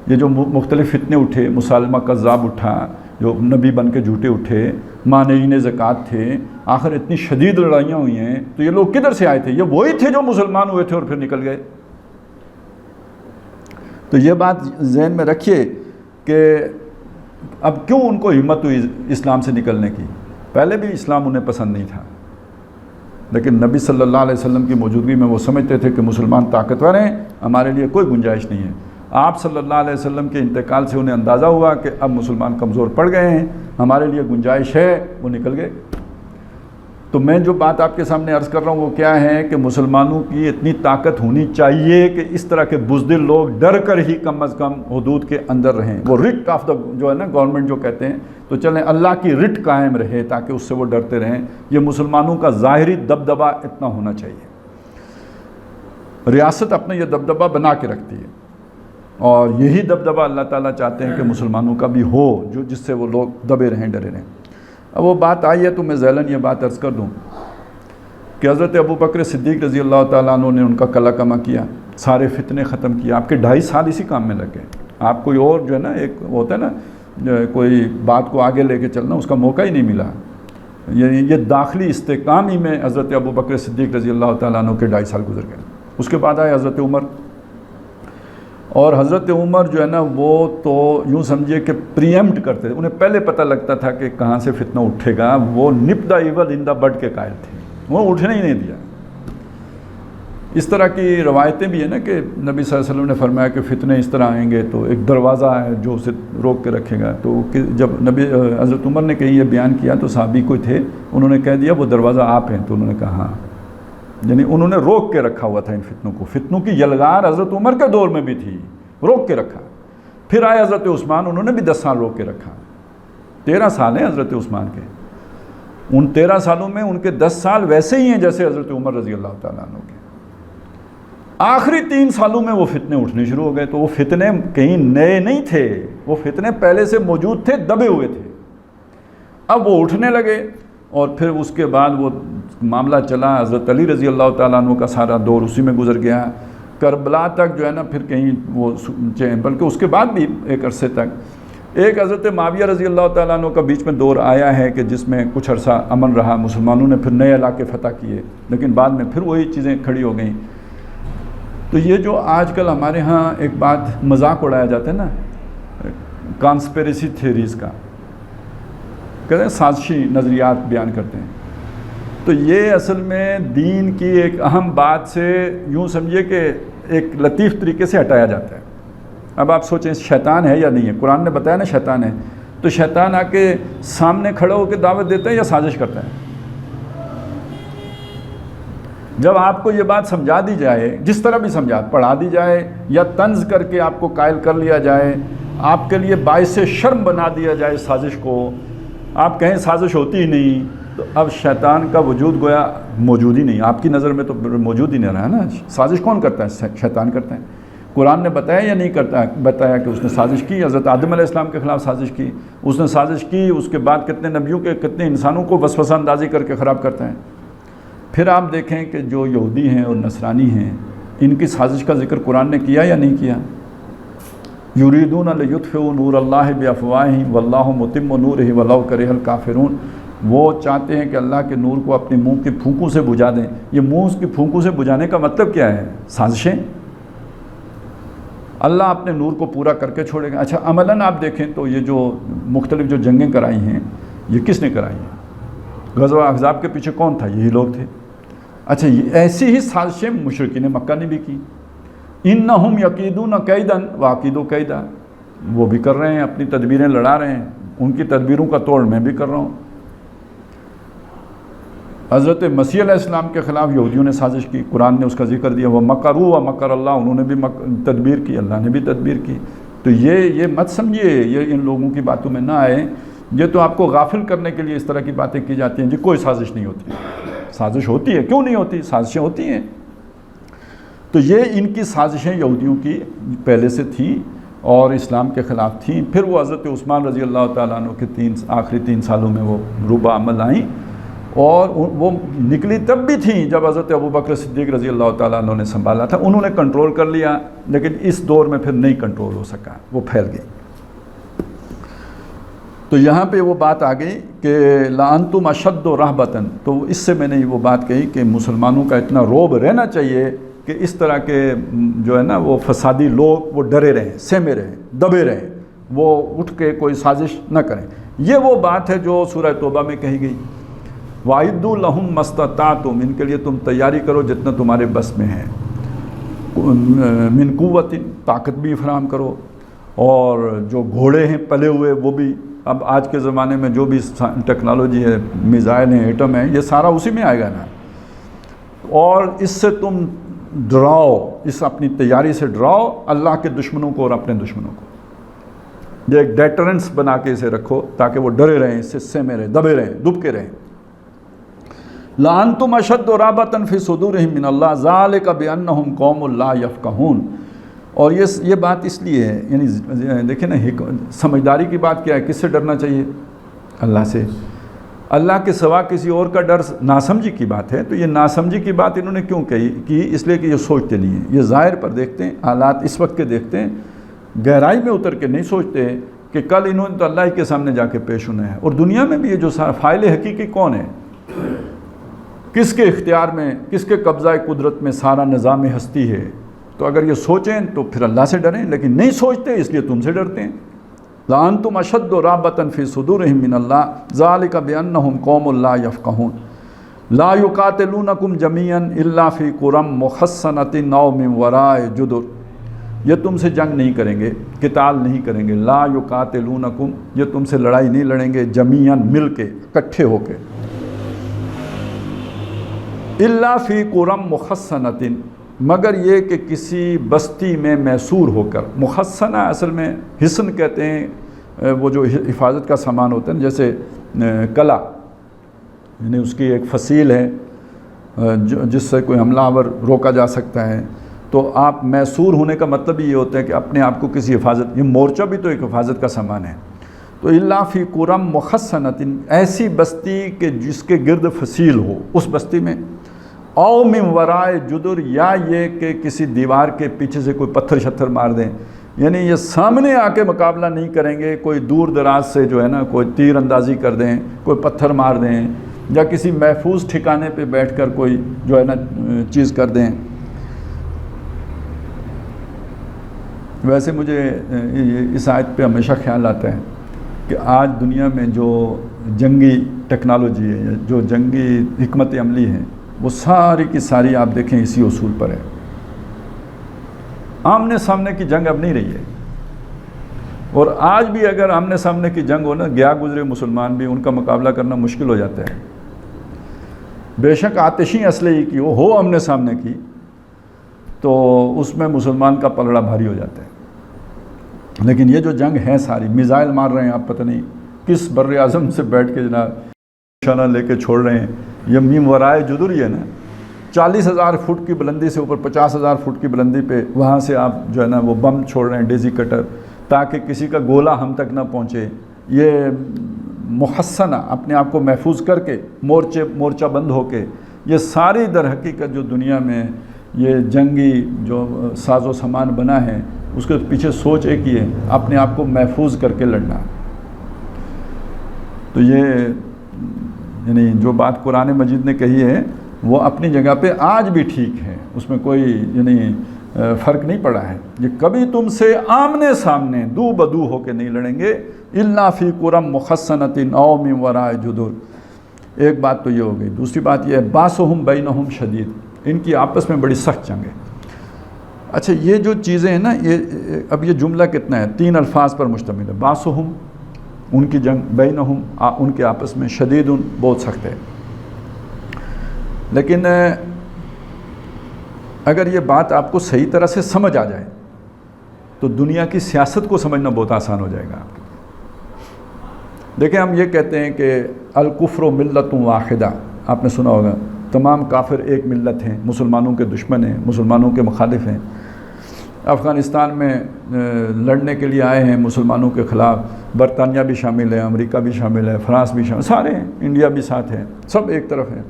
یہ جو مختلف فتنے اٹھے، مسالمہ کذاب اٹھا، جو نبی بن کے جھوٹے اٹھے، مانعین زکوٰۃ تھے، آخر اتنی شدید لڑائیاں ہوئی ہیں، تو یہ لوگ کدھر سے آئے تھے؟ یہ وہی تھے جو مسلمان ہوئے تھے اور پھر نکل گئے۔ تو یہ بات ذہن میں رکھیے کہ اب کیوں ان کو ہمت ہوئی اسلام سے نکلنے کی؟ پہلے بھی اسلام انہیں پسند نہیں تھا، لیکن نبی صلی اللہ علیہ وسلم کی موجودگی میں وہ سمجھتے تھے کہ مسلمان طاقتور ہیں، ہمارے لیے کوئی گنجائش نہیں ہے۔ آپ صلی اللہ علیہ وسلم کے انتقال سے انہیں اندازہ ہوا کہ اب مسلمان کمزور پڑ گئے ہیں، ہمارے لیے گنجائش ہے، وہ نکل گئے۔ تو میں جو بات آپ کے سامنے عرض کر رہا ہوں وہ کیا ہے کہ مسلمانوں کی اتنی طاقت ہونی چاہیے کہ اس طرح کے بزدل لوگ ڈر کر ہی کم از کم حدود کے اندر رہیں، وہ رٹ آف دا جو ہے نا گورنمنٹ جو کہتے ہیں، تو چلیں اللہ کی رٹ قائم رہے تاکہ اس سے وہ ڈرتے رہیں۔ یہ مسلمانوں کا ظاہری دبدبا اتنا ہونا چاہیے۔ ریاست اپنا یہ دبدبا بنا کے رکھتی ہے، اور یہی دبدبا اللہ تعالیٰ چاہتے ہیں کہ مسلمانوں کا بھی ہو، جو جس سے وہ لوگ دبے رہیں، ڈرے رہیں۔ اب وہ بات آئی ہے تو میں ذیلاً یہ بات عرض کر دوں کہ حضرت ابوبکر صدیق رضی اللہ تعالیٰ عنہ نے ان کا قلع کما کیا، سارے فتنے ختم کیا، آپ کے 2.5 سال اسی کام میں لگ گئے۔ آپ کوئی اور جو ہے نا ایک ہوتا ہے نا کوئی بات کو آگے لے کے چلنا، اس کا موقع ہی نہیں ملا، یعنی یہ داخلی استحکام ہی میں حضرت ابوبکر صدیق رضی اللہ تعالیٰ عنہ کے 2.5 سال گزر گئے۔ اس کے بعد آئے حضرت عمر، اور حضرت عمر جو ہے نا وہ تو یوں سمجھیے کہ پریمپٹ کرتے تھے، انہیں پہلے پتہ لگتا تھا کہ کہاں سے فتنہ اٹھے گا، وہ نپ دا ایول ان دا بڈ کے قائل تھے، وہ اٹھنے ہی نہیں دیا۔ اس طرح کی روایتیں بھی ہیں نا کہ نبی صلی اللہ علیہ وسلم نے فرمایا کہ فتنے اس طرح آئیں گے تو ایک دروازہ ہے جو اسے روک کے رکھے گا، تو جب نبی حضرت عمر نے کہیں یہ بیان کیا تو صحابی کوئی تھے، انہوں نے کہہ دیا وہ دروازہ آپ ہیں، تو انہوں نے کہا ہاں، یعنی انہوں نے روک کے رکھا ہوا تھا ان فتنوں کو۔ فتنوں کی یلغار حضرت عمر کے دور میں بھی تھی، روک کے رکھا۔ پھر آئے حضرت عثمان، انہوں نے بھی 10 سال روک کے رکھا۔ 13 سال ہیں حضرت عثمان کے، ان 13 سالوں میں ان کے 10 سال ویسے ہی ہیں جیسے حضرت عمر رضی اللہ تعالیٰ عنہ کے۔ آخری 3 سالوں میں وہ فتنے اٹھنے شروع ہو گئے، تو وہ فتنے کہیں نئے نہیں تھے، وہ فتنے پہلے سے موجود تھے، دبے ہوئے تھے، اب وہ اٹھنے لگے۔ اور پھر اس کے بعد وہ معاملہ چلا، حضرت علی رضی اللہ تعالیٰ عنہ کا سارا دور اسی میں گزر گیا، کربلا تک جو ہے نا، پھر کہیں وہ بلکہ اس کے بعد بھی ایک عرصے تک ایک حضرت معاویہ رضی اللہ تعالیٰ عنہ کا بیچ میں دور آیا ہے کہ جس میں کچھ عرصہ امن رہا، مسلمانوں نے پھر نئے علاقے فتح کیے، لیکن بعد میں پھر وہی چیزیں کھڑی ہو گئیں۔ تو یہ جو آج کل ہمارے ہاں ایک بات مذاق اڑایا جاتا ہے نا کانسپیریسی تھیوریز کا، کہتے ہیں سازشی نظریات بیان کرتے ہیں، تو یہ اصل میں دین کی ایک اہم بات سے یوں سمجھیے کہ ایک لطیف طریقے سے ہٹایا جاتا ہے۔ اب آپ سوچیں شیطان ہے یا نہیں ہے؟ قرآن نے بتایا نا شیطان ہے، تو شیطان آ کے سامنے کھڑا ہو کے دعوت دیتا ہے یا سازش کرتا ہے؟ جب آپ کو یہ بات سمجھا دی جائے، جس طرح بھی پڑھا دی جائے یا طنز کر کے آپ کو قائل کر لیا جائے، آپ کے لیے باعث شرم بنا دیا جائے سازش کو، آپ کہیں سازش ہوتی ہی نہیں، تو اب شیطان کا وجود گویا موجود ہی نہیں، آپ کی نظر میں تو موجود ہی نہیں رہا ہے نا۔ سازش کون کرتا ہے؟ شیطان کرتا ہے۔ قرآن نے بتایا یا نہیں کرتا؟ بتایا کہ اس نے سازش کی، حضرت آدم علیہ السلام کے خلاف سازش کی، اس نے سازش کی، اس کے بعد کتنے نبیوں کے کتنے انسانوں کو وسوسہ اندازی کر کے خراب کرتا ہے۔ پھر آپ دیکھیں کہ جو یہودی ہیں اور نصرانی ہیں، ان کی سازش کا ذکر قرآن نے کیا یا نہیں کیا؟ یریدون لیطفئوا نور اللہ بافواہہم واللہ متم نورہ ولو کرہ الکافرون۔ وہ چاہتے ہیں کہ اللہ کے نور کو اپنے منہ کی پھونکوں سے بجھا دیں۔ یہ منہ کی پھونکوں سے بجھانے کا مطلب کیا ہے؟ سازشیں۔ اللہ اپنے نور کو پورا کر کے چھوڑے گا۔ اچھا عملاً آپ دیکھیں تو یہ جو مختلف جو جنگیں کرائی ہیں، یہ کس نے کرائی ہیں؟ غزوہ احزاب کے پیچھے کون تھا؟ یہی لوگ تھے۔ اچھا یہ ایسی ہی سازشیں مشرکین مکہ نے بھی کی۔ انہم یکیدون کیدا واکید کیدا، وہ بھی کر رہے ہیں، اپنی تدبیریں لڑا رہے ہیں، ان کی تدبیروں کا توڑ میں بھی کر رہا ہوں۔ حضرت مسیح علیہ السلام کے خلاف یہودیوں نے سازش کی، قرآن نے اس کا ذکر دیا، وہ مکروا و مکر اللہ، انہوں نے بھی تدبیر کی، اللہ نے بھی تدبیر کی۔ تو یہ مت سمجھیے، یہ ان لوگوں کی باتوں میں نہ آئے، یہ تو آپ کو غافل کرنے کے لیے اس طرح کی باتیں کی جاتی ہیں جی کوئی سازش نہیں ہوتی۔ سازش ہوتی ہے، کیوں نہیں ہوتی؟ سازشیں ہوتی ہیں۔ تو یہ ان کی سازشیں یہودیوں کی پہلے سے تھیں اور اسلام کے خلاف تھیں۔ پھر وہ حضرت عثمان رضی اللہ تعالیٰ عنہ کے آخری 3 سالوں میں وہ روبہ عمل آئیں، اور وہ نکلی تب بھی تھیں جب حضرت ابوبکر صدیق رضی اللہ تعالیٰ عنہ نے سنبھالا تھا، انہوں نے کنٹرول کر لیا، لیکن اس دور میں پھر نہیں کنٹرول ہو سکا، وہ پھیل گئی۔ تو یہاں پہ وہ بات آ گئی کہ لَأَنْتُمْ أَشَدُّ رَهْبَةً، تو اس سے میں نے وہ بات کہی کہ مسلمانوں کا اتنا روب رہنا چاہیے کہ اس طرح کے جو ہے نا وہ فسادی لوگ وہ ڈرے رہیں، سہمے رہیں، دبے رہیں، وہ اٹھ کے کوئی سازش نہ کریں۔ یہ وہ بات ہے جو سورہ توبہ میں کہی گئی، وَأَعِدُّوا لَهُم مَّا اسْتَطَعْتُمْ، ان کے لیے تم تیاری کرو جتنا تمہارے بس میں ہے، من قوت، طاقت بھی فراہم کرو، اور جو گھوڑے ہیں پلے ہوئے وہ بھی۔ اب آج کے زمانے میں جو بھی ٹیکنالوجی ہے، میزائل ہیں، ایٹم ہے، یہ سارا اسی میں آئے گا نا۔ اور اس سے تم ڈراؤ، اس اپنی تیاری سے ڈراؤ اللہ کے دشمنوں کو اور اپنے دشمنوں کو۔ یہ ایک ڈیٹرنس بنا کے اسے رکھو تاکہ وہ ڈرے رہیں، اس سے سہمے رہیں، دبے رہیں، دب کے رہیں۔ لَأَنْتُمْ أَشَدُّ رَهْبَةً فِي صُدُورِهِم مِّنَ اللَّهِ ذَلِكَ بِأَنَّهُمْ قَوْمٌ لَا يَفْقَهُونَ۔ اور یہ بات اس لیے ہے، یعنی دیکھیں نا، سمجھداری کی بات کیا ہے؟ کس سے ڈرنا چاہیے؟ اللہ سے۔ اللہ کے سوا کسی اور کا ڈر ناسمجھی کی بات ہے۔ تو یہ ناسمجھی کی بات انہوں نے کیوں کی؟ اس لیے کہ یہ سوچتے نہیں ہیں، یہ ظاہر پر دیکھتے ہیں، حالات اس وقت کے دیکھتے ہیں، گہرائی میں اتر کے نہیں سوچتے کہ کل انہوں نے تو اللہ کے سامنے جا کے پیش ہونا ہے۔ اور دنیا میں بھی یہ جو فاعل حقیقی کون ہے، کس کے اختیار میں، کس کے قبضہ قدرت میں سارا نظام ہستی ہے؟ تو اگر یہ سوچیں تو پھر اللہ سے ڈریں، لیکن نہیں سوچتے اس لیے تم سے ڈرتے ہیں۔ لَأَنْتُمْ أَشَدُّ رَهْبَةً فِي صُدُورِهِم مِّنَ اللَّهِ ذَلِكَ بِأَنَّهُمْ قَوْمٌ لَا يَفْقَهُونَ لَا يُقَاتِلُونَكُمْ جَمِيعًا إِلَّا فِي قُرًى مُحَصَّنَةٍ أَوْ مِن وَرَاءِ جُدُرٍ، یہ تم سے جنگ نہیں کریں گے، قتال نہیں کریں گے۔ لا یقاتلونکم، یہ تم سے لڑائی نہیں لڑیں گے، جمیعاً مل کے، اکٹھے ہو کے۔ الا فی قرم محصنۃ، مگر یہ کہ کسی بستی میں میسور ہو کر۔ محصنہ اصل میں حصن کہتے ہیں، وہ جو حفاظت کا سامان ہوتا ہے، جیسے کلا، یعنی اس کی ایک فصیل ہے جس سے کوئی حملہ آور روکا جا سکتا ہے۔ تو آپ میسور ہونے کا مطلب یہ ہوتا ہے کہ اپنے آپ کو کسی حفاظت، یہ مورچہ بھی تو ایک حفاظت کا سامان ہے۔ تو الا فی قرم محصنۃ، ایسی بستی کہ جس کے گرد فصیل ہو، اس بستی میں۔ او من ورائے جدر، یا یہ کہ کسی دیوار کے پیچھے سے کوئی پتھر شتھر مار دیں، یعنی یہ سامنے آ کے مقابلہ نہیں کریں گے، کوئی دور دراز سے جو ہے نا کوئی تیر اندازی کر دیں، کوئی پتھر مار دیں، یا کسی محفوظ ٹھکانے پہ بیٹھ کر کوئی جو ہے نا چیز کر دیں۔ ویسے مجھے اس آیت پہ ہمیشہ خیال آتا ہے کہ آج دنیا میں جو جنگی ٹیکنالوجی ہے، جو جنگی حکمت عملی ہے، وہ ساری کی ساری آپ دیکھیں اسی اصول پر ہے۔ آمنے سامنے کی جنگ اب نہیں رہی ہے، اور آج بھی اگر آمنے سامنے کی جنگ ہو نا، گیا گزرے مسلمان بھی ان کا مقابلہ کرنا مشکل ہو جاتا ہے۔ بے شک آتشی اسلحے کی ہو آمنے سامنے کی، تو اس میں مسلمان کا پلڑا بھاری ہو جاتا ہے۔ لیکن یہ جو جنگ ہے ساری، میزائل مار رہے ہیں، آپ پتہ نہیں کس بر اعظم سے بیٹھ کے جناب نشانہ لے کے چھوڑ رہے ہیں. یہ میم ورائے جدر ہی ہے نا, 40,000 فٹ کی بلندی سے اوپر 50,000 فٹ کی بلندی پہ وہاں سے آپ جو ہے نا وہ بم چھوڑ رہے ہیں, ڈیزی کٹر, تاکہ کسی کا گولہ ہم تک نہ پہنچے. یہ محسنہ اپنے آپ کو محفوظ کر کے مورچہ بند ہو کے, یہ ساری در حقیقت جو دنیا میں یہ جنگی جو ساز و سامان بنا ہے اس کے پیچھے سوچ ایک ہی ہے, اپنے آپ کو محفوظ کر کے لڑنا. تو یہ یعنی جو بات قرآن مجید نے کہی ہے وہ اپنی جگہ پہ آج بھی ٹھیک ہے, اس میں کوئی یعنی فرق نہیں پڑا ہے. یہ کبھی تم سے آمنے سامنے دو بدو ہو کے نہیں لڑیں گے, الا فی قرم محصنۃ او من وراء جدر. ایک بات تو یہ ہو گئی. دوسری بات یہ ہے باسہم بینہم شدید, ان کی آپس میں بڑی سخت جنگ ہے. اچھا یہ جو چیزیں ہیں نا, یہ اب یہ جملہ کتنا ہے, 3 الفاظ پر مشتمل ہے. باسہم ان کی جنگ, بینہم ان کے آپس میں, شدید بہت سخت ہے. لیکن اگر یہ بات آپ کو صحیح طرح سے سمجھ آ جائے تو دنیا کی سیاست کو سمجھنا بہت آسان ہو جائے گا آپ کے. دیکھیں ہم یہ کہتے ہیں کہ الکفر ملت واحدہ, آپ نے سنا ہوگا تمام کافر ایک ملت ہیں, مسلمانوں کے دشمن ہیں, مسلمانوں کے مخالف ہیں. افغانستان میں لڑنے کے لیے آئے ہیں مسلمانوں کے خلاف, برطانیہ بھی شامل ہے, امریکہ بھی شامل ہے, فرانس بھی شامل, سارے ہیں, انڈیا بھی ساتھ ہے, سب ایک طرف ہیں.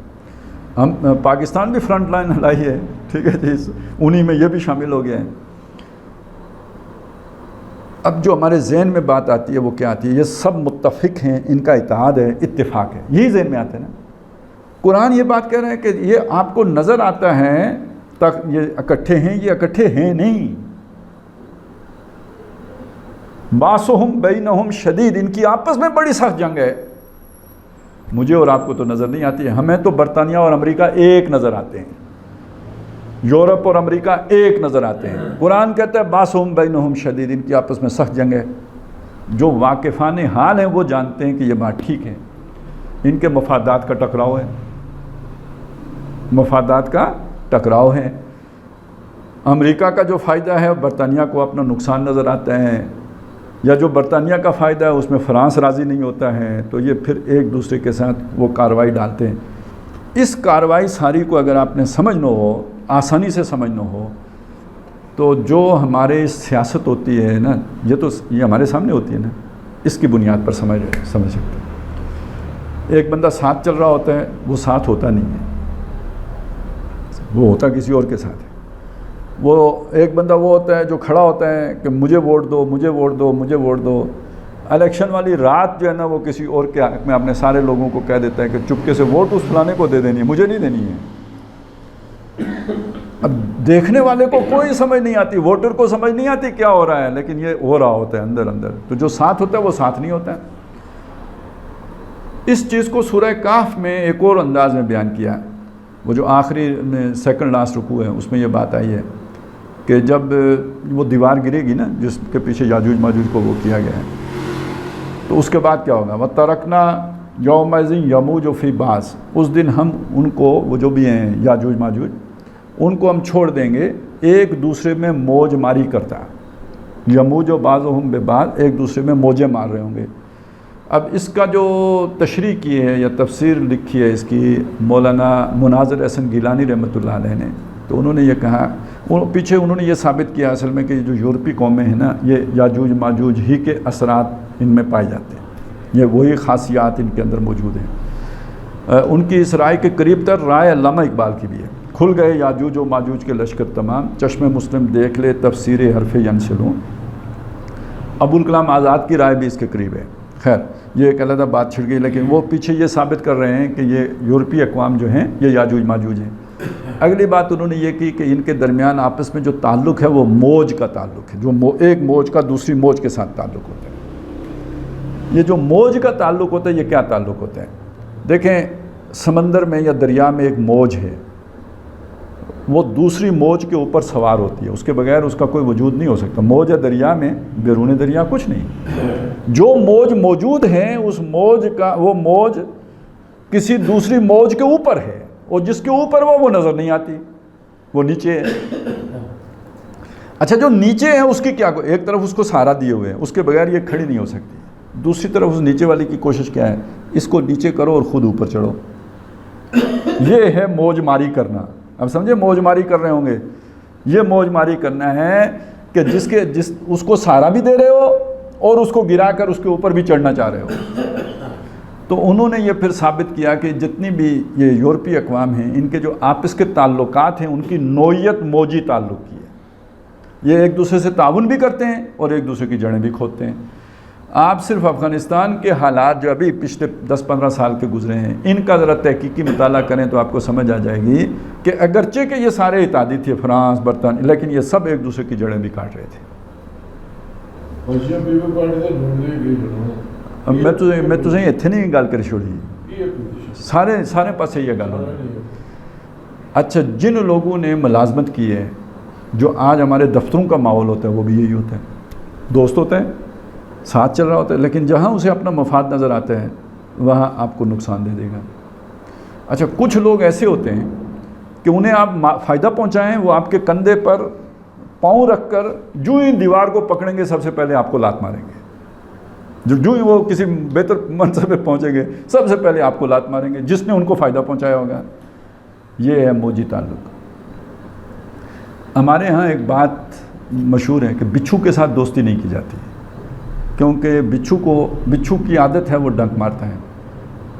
ہم پاکستان بھی فرنٹ لائن ہلائی ہے, ٹھیک ہے جی, انہی میں یہ بھی شامل ہو گیا ہے. اب جو ہمارے ذہن میں بات آتی ہے وہ کیا آتی ہے, یہ سب متفق ہیں, ان کا اتحاد ہے, اتفاق ہے, یہی ذہن میں آتا ہے نا. قرآن یہ بات کہہ رہے ہیں کہ یہ آپ کو نظر آتا ہے تک یہ اکٹھے ہیں, یہ اکٹھے ہیں نہیں. باسہم بینہم شدید, ان کی آپس میں بڑی سخت جنگ ہے. مجھے اور آپ کو تو نظر نہیں آتی ہے, ہمیں تو برطانیہ اور امریکہ ایک نظر آتے ہیں, یورپ اور امریکہ ایک نظر آتے ہیں. قرآن کہتا ہے باسہم بینہم شدید, ان کی آپس میں سخت جنگ ہے. جو واقفان حال ہیں وہ جانتے ہیں کہ یہ بات ٹھیک ہے, ان کے مفادات کا ٹکراؤ ہے, مفادات کا ٹکراؤ ہے. امریکہ کا جو فائدہ ہے برطانیہ کو اپنا نقصان نظر آتا ہے, یا جو برطانیہ کا فائدہ ہے اس میں فرانس راضی نہیں ہوتا ہے, تو یہ پھر ایک دوسرے کے ساتھ وہ کارروائی ڈالتے ہیں. اس کارروائی ساری کو اگر آپ نے سمجھنا ہو, آسانی سے سمجھنا ہو, تو جو ہمارے سیاست ہوتی ہے نا, یہ ہمارے سامنے ہوتی ہے نا, اس کی بنیاد پر سمجھ سکتے ہیں. ایک بندہ ساتھ چل رہا ہوتا ہے, وہ ساتھ ہوتا نہیں ہے, وہ ہوتا کسی اور کے ساتھ ہے. وہ ایک بندہ وہ ہوتا ہے جو کھڑا ہوتا ہے کہ مجھے ووٹ دو, مجھے ووٹ دو, مجھے ووٹ دو. الیکشن والی رات جو ہے نا وہ کسی اور کے حق میں اپنے سارے لوگوں کو کہہ دیتا ہے کہ چپکے سے ووٹ اس فلانے کو دے دینی ہے, مجھے نہیں دینی ہے. اب دیکھنے والے کو کوئی سمجھ نہیں آتی, ووٹر کو سمجھ نہیں آتی کیا ہو رہا ہے, لیکن یہ ہو رہا ہوتا ہے اندر اندر. تو جو ساتھ ہوتا ہے وہ ساتھ نہیں ہوتا ہے. اس چیز کو سورہ کہف میں ایک اور انداز میں بیان کیا ہے. وہ جو آخری میں سیکنڈ لاسٹ رکوع ہے اس میں یہ بات آئی ہے کہ جب وہ دیوار گرے گی نا جس کے پیچھے یاجوج ماجوج کو وہ کیا گیا ہے, تو اس کے بعد کیا ہوگا, وَتَرَكْنَا يَوْمَئِذٍ يَمُوجُ فِي بَعْضٍ, اس دن ہم ان کو, وہ جو بھی ہیں یاجوج ماجوج, ان کو ہم چھوڑ دیں گے ایک دوسرے میں موج ماری کرتا. یموج بعضهم ببعض, ایک دوسرے میں موجیں مار رہے ہوں گے. اب اس کا جو تشریح کی ہے یا تفسیر لکھی ہے اس کی مولانا مناظر احسن گیلانی رحمۃ اللہ علیہ نے, تو انہوں نے یہ کہا, پیچھے انہوں نے یہ ثابت کیا اصل میں کہ جو یورپی قومیں ہیں نا, یہ یاجوج ماجوج ہی کے اثرات ان میں پائے جاتے ہیں, یہ وہی خاصیات ان کے اندر موجود ہیں. ان کی اس رائے کے قریب تر رائے علامہ اقبال کی بھی ہے. کھل گئے یاجوج و ماجوج کے لشکر تمام, چشم مسلم دیکھ لے تفسیر حرف ینسلوں. ابوالکلام آزاد کی رائے بھی اس کے قریب ہے. خیر یہ ایک علیحدہ بات چھڑ گئی, لیکن وہ پیچھے یہ ثابت کر رہے ہیں کہ یہ یورپی اقوام جو ہیں یہ یاجوج ماجوج ہیں. اگلی بات انہوں نے یہ کی کہ ان کے درمیان آپس میں جو تعلق ہے وہ موج کا تعلق ہے, جو ایک موج کا دوسری موج کے ساتھ تعلق ہوتا ہے. یہ جو موج کا تعلق ہوتا ہے یہ کیا تعلق ہوتا ہے؟ دیکھیں سمندر میں یا دریا میں ایک موج ہے, وہ دوسری موج کے اوپر سوار ہوتی ہے, اس کے بغیر اس کا کوئی وجود نہیں ہو سکتا. موج ہے دریا میں, بیرون دریا کچھ نہیں. جو موج موجود ہیں اس موج کا, وہ موج کسی دوسری موج کے اوپر ہے, اور جس کے اوپر وہ نظر نہیں آتی, وہ نیچے ہے. اچھا جو نیچے ہے اس کی کیا, ایک طرف اس کو سہارا دیے ہوئے ہیں, اس کے بغیر یہ کھڑی نہیں ہو سکتی. دوسری طرف اس نیچے والی کی کوشش کیا ہے اس کو نیچے کرو اور خود اوپر چڑھو. یہ ہے موج ماری کرنا. اب سمجھے موج ماری کر رہے ہوں گے. یہ موج ماری کرنا ہے کہ اس کو سہارا بھی دے رہے ہو اور اس کو گرا کر اس کے اوپر بھی چڑھنا چاہ رہے ہو. تو انہوں نے یہ پھر ثابت کیا کہ جتنی بھی یہ یورپی اقوام ہیں ان کے جو آپس کے تعلقات ہیں ان کی نوعیت موجی تعلق کی ہے. یہ ایک دوسرے سے تعاون بھی کرتے ہیں اور ایک دوسرے کی جڑیں بھی کھودتے ہیں. آپ صرف افغانستان کے حالات جو ابھی پچھلے 10-15 سال کے گزرے ہیں ان کا ذرا تحقیقی مطالعہ کریں تو آپ کو سمجھ آ جائے گی کہ اگرچہ کہ یہ سارے اتحادی تھے فرانس برطانیہ لیکن یہ سب ایک دوسرے کی جڑیں بھی کاٹ رہے تھے. میں تجھے اتنے نہیں گل کر چھوڑی سارے پاسے یہ گل ہو. اچھا جن لوگوں نے ملازمت کی ہے جو آج ہمارے دفتروں کا ماحول ہوتا ہے وہ بھی یہی ہوتا ہے. دوست ہوتے ہیں ساتھ چل رہا ہوتا ہے لیکن جہاں اسے اپنا مفاد نظر آتا ہے وہاں آپ کو نقصان دے دے گا. اچھا کچھ لوگ ایسے ہوتے ہیں کہ انہیں آپ فائدہ پہنچائیں وہ آپ کے کندھے پر پاؤں رکھ کر جو ہی دیوار کو پکڑیں گے سب سے پہلے آپ کو لات ماریں گے. جو ہی وہ کسی بہتر منصب پہ پہنچیں گے سب سے پہلے آپ کو لات ماریں گے جس نے ان کو فائدہ پہنچایا ہوگا. یہ ہے موجی تعلق. ہمارے ہاں ایک بات مشہور ہے کہ بچھو کے ساتھ دوستی نہیں کی جاتی کیونکہ بچھو کی عادت ہے وہ ڈنک مارتا ہے.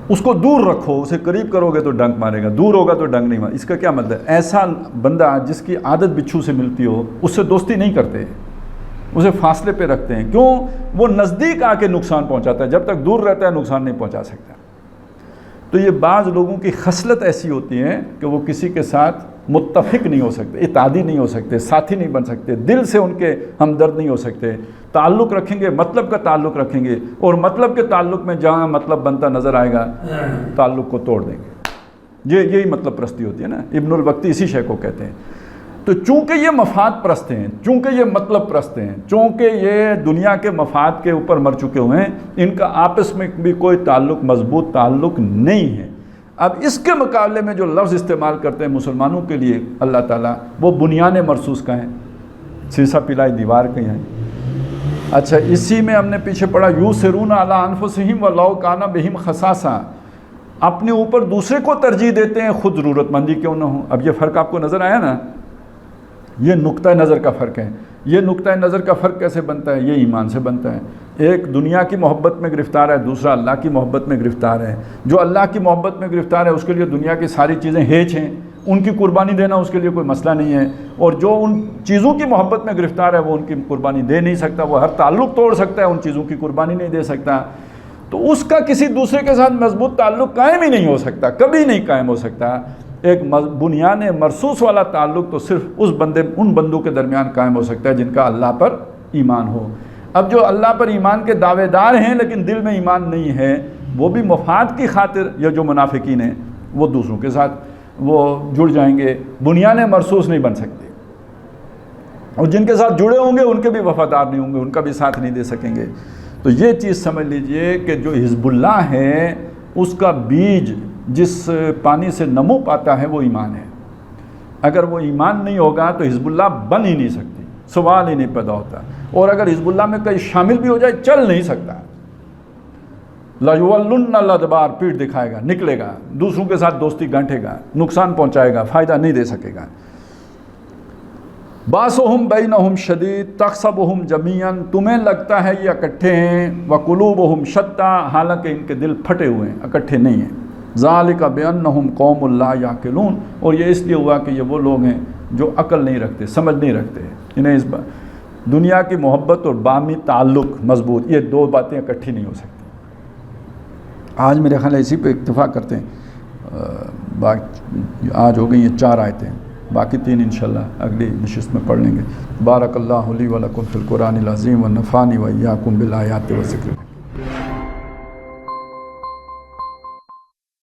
اس کو دور رکھو اسے قریب کرو گے تو ڈنک مارے گا دور ہوگا تو ڈنک نہیں مارے. اس کا کیا مطلب ہے ایسا بندہ جس کی عادت بچھو سے ملتی ہو اس سے دوستی نہیں کرتے اسے فاصلے پہ رکھتے ہیں. کیوں وہ نزدیک آ کے نقصان پہنچاتا ہے جب تک دور رہتا ہے نقصان نہیں پہنچا سکتا. تو یہ بعض لوگوں کی خصلت ایسی ہوتی ہے کہ وہ کسی کے ساتھ متفق نہیں ہو سکتے اتحادی نہیں ہو سکتے ساتھی نہیں بن سکتے دل سے ان کے ہمدرد نہیں ہو سکتے. تعلق رکھیں گے مطلب کا تعلق رکھیں گے اور مطلب کے تعلق میں جہاں مطلب بنتا نظر آئے گا تعلق کو توڑ دیں گے. یہی مطلب پرستی ہوتی ہے نا. ابن الوقتی اسی شے کو کہتے ہیں. تو چونکہ یہ مفاد پرست ہیں چونکہ یہ مطلب پرست ہیں چونکہ یہ دنیا کے مفاد کے اوپر مر چکے ہوئے ہیں ان کا آپس میں بھی کوئی تعلق مضبوط تعلق نہیں ہے. اب اس کے مقابلے میں جو لفظ استعمال کرتے ہیں مسلمانوں کے لیے اللہ تعالیٰ وہ بنیان مرصوص کا ہیں سیسا پلائی دیوار کے ہیں. اچھا اسی میں ہم نے پیچھے پڑھا یوسرون علی انفسہم ولو کان بہم خصاصہ اپنے اوپر دوسرے کو ترجیح دیتے ہیں خود ضرورت مندی کیوں نہ ہو. اب یہ فرق آپ کو نظر آیا نا. یہ نقطہ نظر کا فرق ہے. یہ نقطہ نظر کا فرق کیسے بنتا ہے؟ یہ ایمان سے بنتا ہے. ایک دنیا کی محبت میں گرفتار ہے دوسرا اللہ کی محبت میں گرفتار ہے. جو اللہ کی محبت میں گرفتار ہے اس کے لیے دنیا کی ساری چیزیں ہیچ ہیں ان کی قربانی دینا اس کے لیے کوئی مسئلہ نہیں ہے. اور جو ان چیزوں کی محبت میں گرفتار ہے وہ ان کی قربانی دے نہیں سکتا. وہ ہر تعلق توڑ سکتا ہے ان چیزوں کی قربانی نہیں دے سکتا. تو اس کا کسی دوسرے کے ساتھ مضبوط تعلق قائم ہی نہیں ہو سکتا کبھی نہیں قائم ہو سکتا. ایک بنیان مرصوص والا تعلق تو صرف ان بندوں کے درمیان قائم ہو سکتا ہے جن کا اللہ پر ایمان ہو. اب جو اللہ پر ایمان کے دعوے دار ہیں لیکن دل میں ایمان نہیں ہے وہ بھی مفاد کی خاطر یا جو منافقین ہیں وہ دوسروں کے ساتھ وہ جڑ جائیں گے بنیان مرصوص نہیں بن سکتے. اور جن کے ساتھ جڑے ہوں گے ان کے بھی وفادار نہیں ہوں گے ان کا بھی ساتھ نہیں دے سکیں گے. تو یہ چیز سمجھ لیجئے کہ جو حزب اللہ ہے اس کا بیج جس پانی سے نمو پاتا ہے وہ ایمان ہے. اگر وہ ایمان نہیں ہوگا تو حزب اللہ بن ہی نہیں سکتی سوال ہی نہیں پیدا ہوتا. اور اگر حزب اللہ میں کہیں شامل بھی ہو جائے چل نہیں سکتا. لَيُوَلُّنَّ الْأَدْبَارَ پیٹ دکھائے گا نکلے گا دوسروں کے ساتھ دوستی گانٹھے گا نقصان پہنچائے گا فائدہ نہیں دے سکے گا. بَاسُهُمْ بَيْنَهُمْ شَدِيدٌ تَحْسَبُهُمْ جَمِيعًا تمہیں لگتا ہے یہ اکٹھے ہیں وَقُلُوبُهُمْ شَتَّىٰ حالانکہ ان کے دل پھٹے ہوئے ہیں اکٹھے نہیں ہیں. ذَلِكَ بِأَنَّهُمْ قَوْمٌ لَا يَعْقِلُونَ اور یہ اس لیے ہوا کہ یہ وہ لوگ ہیں جو عقل نہیں رکھتے سمجھ نہیں رکھتے. انہیں اس دنیا کی محبت اور باہمی تعلق مضبوط یہ دو باتیں اکٹھی نہیں ہو سکتی. آج میرے خیال ہے اسی پہ اکتفا کرتے ہیں. آج ہو گئی یہ 4 آیتیں باقی 3 انشاءاللہ اگلی نشست میں پڑھ لیں گے. بارک اللہ لی و لکم فی القرآن العظیم و نفعنی و ایاکم بالآیات و ذکر.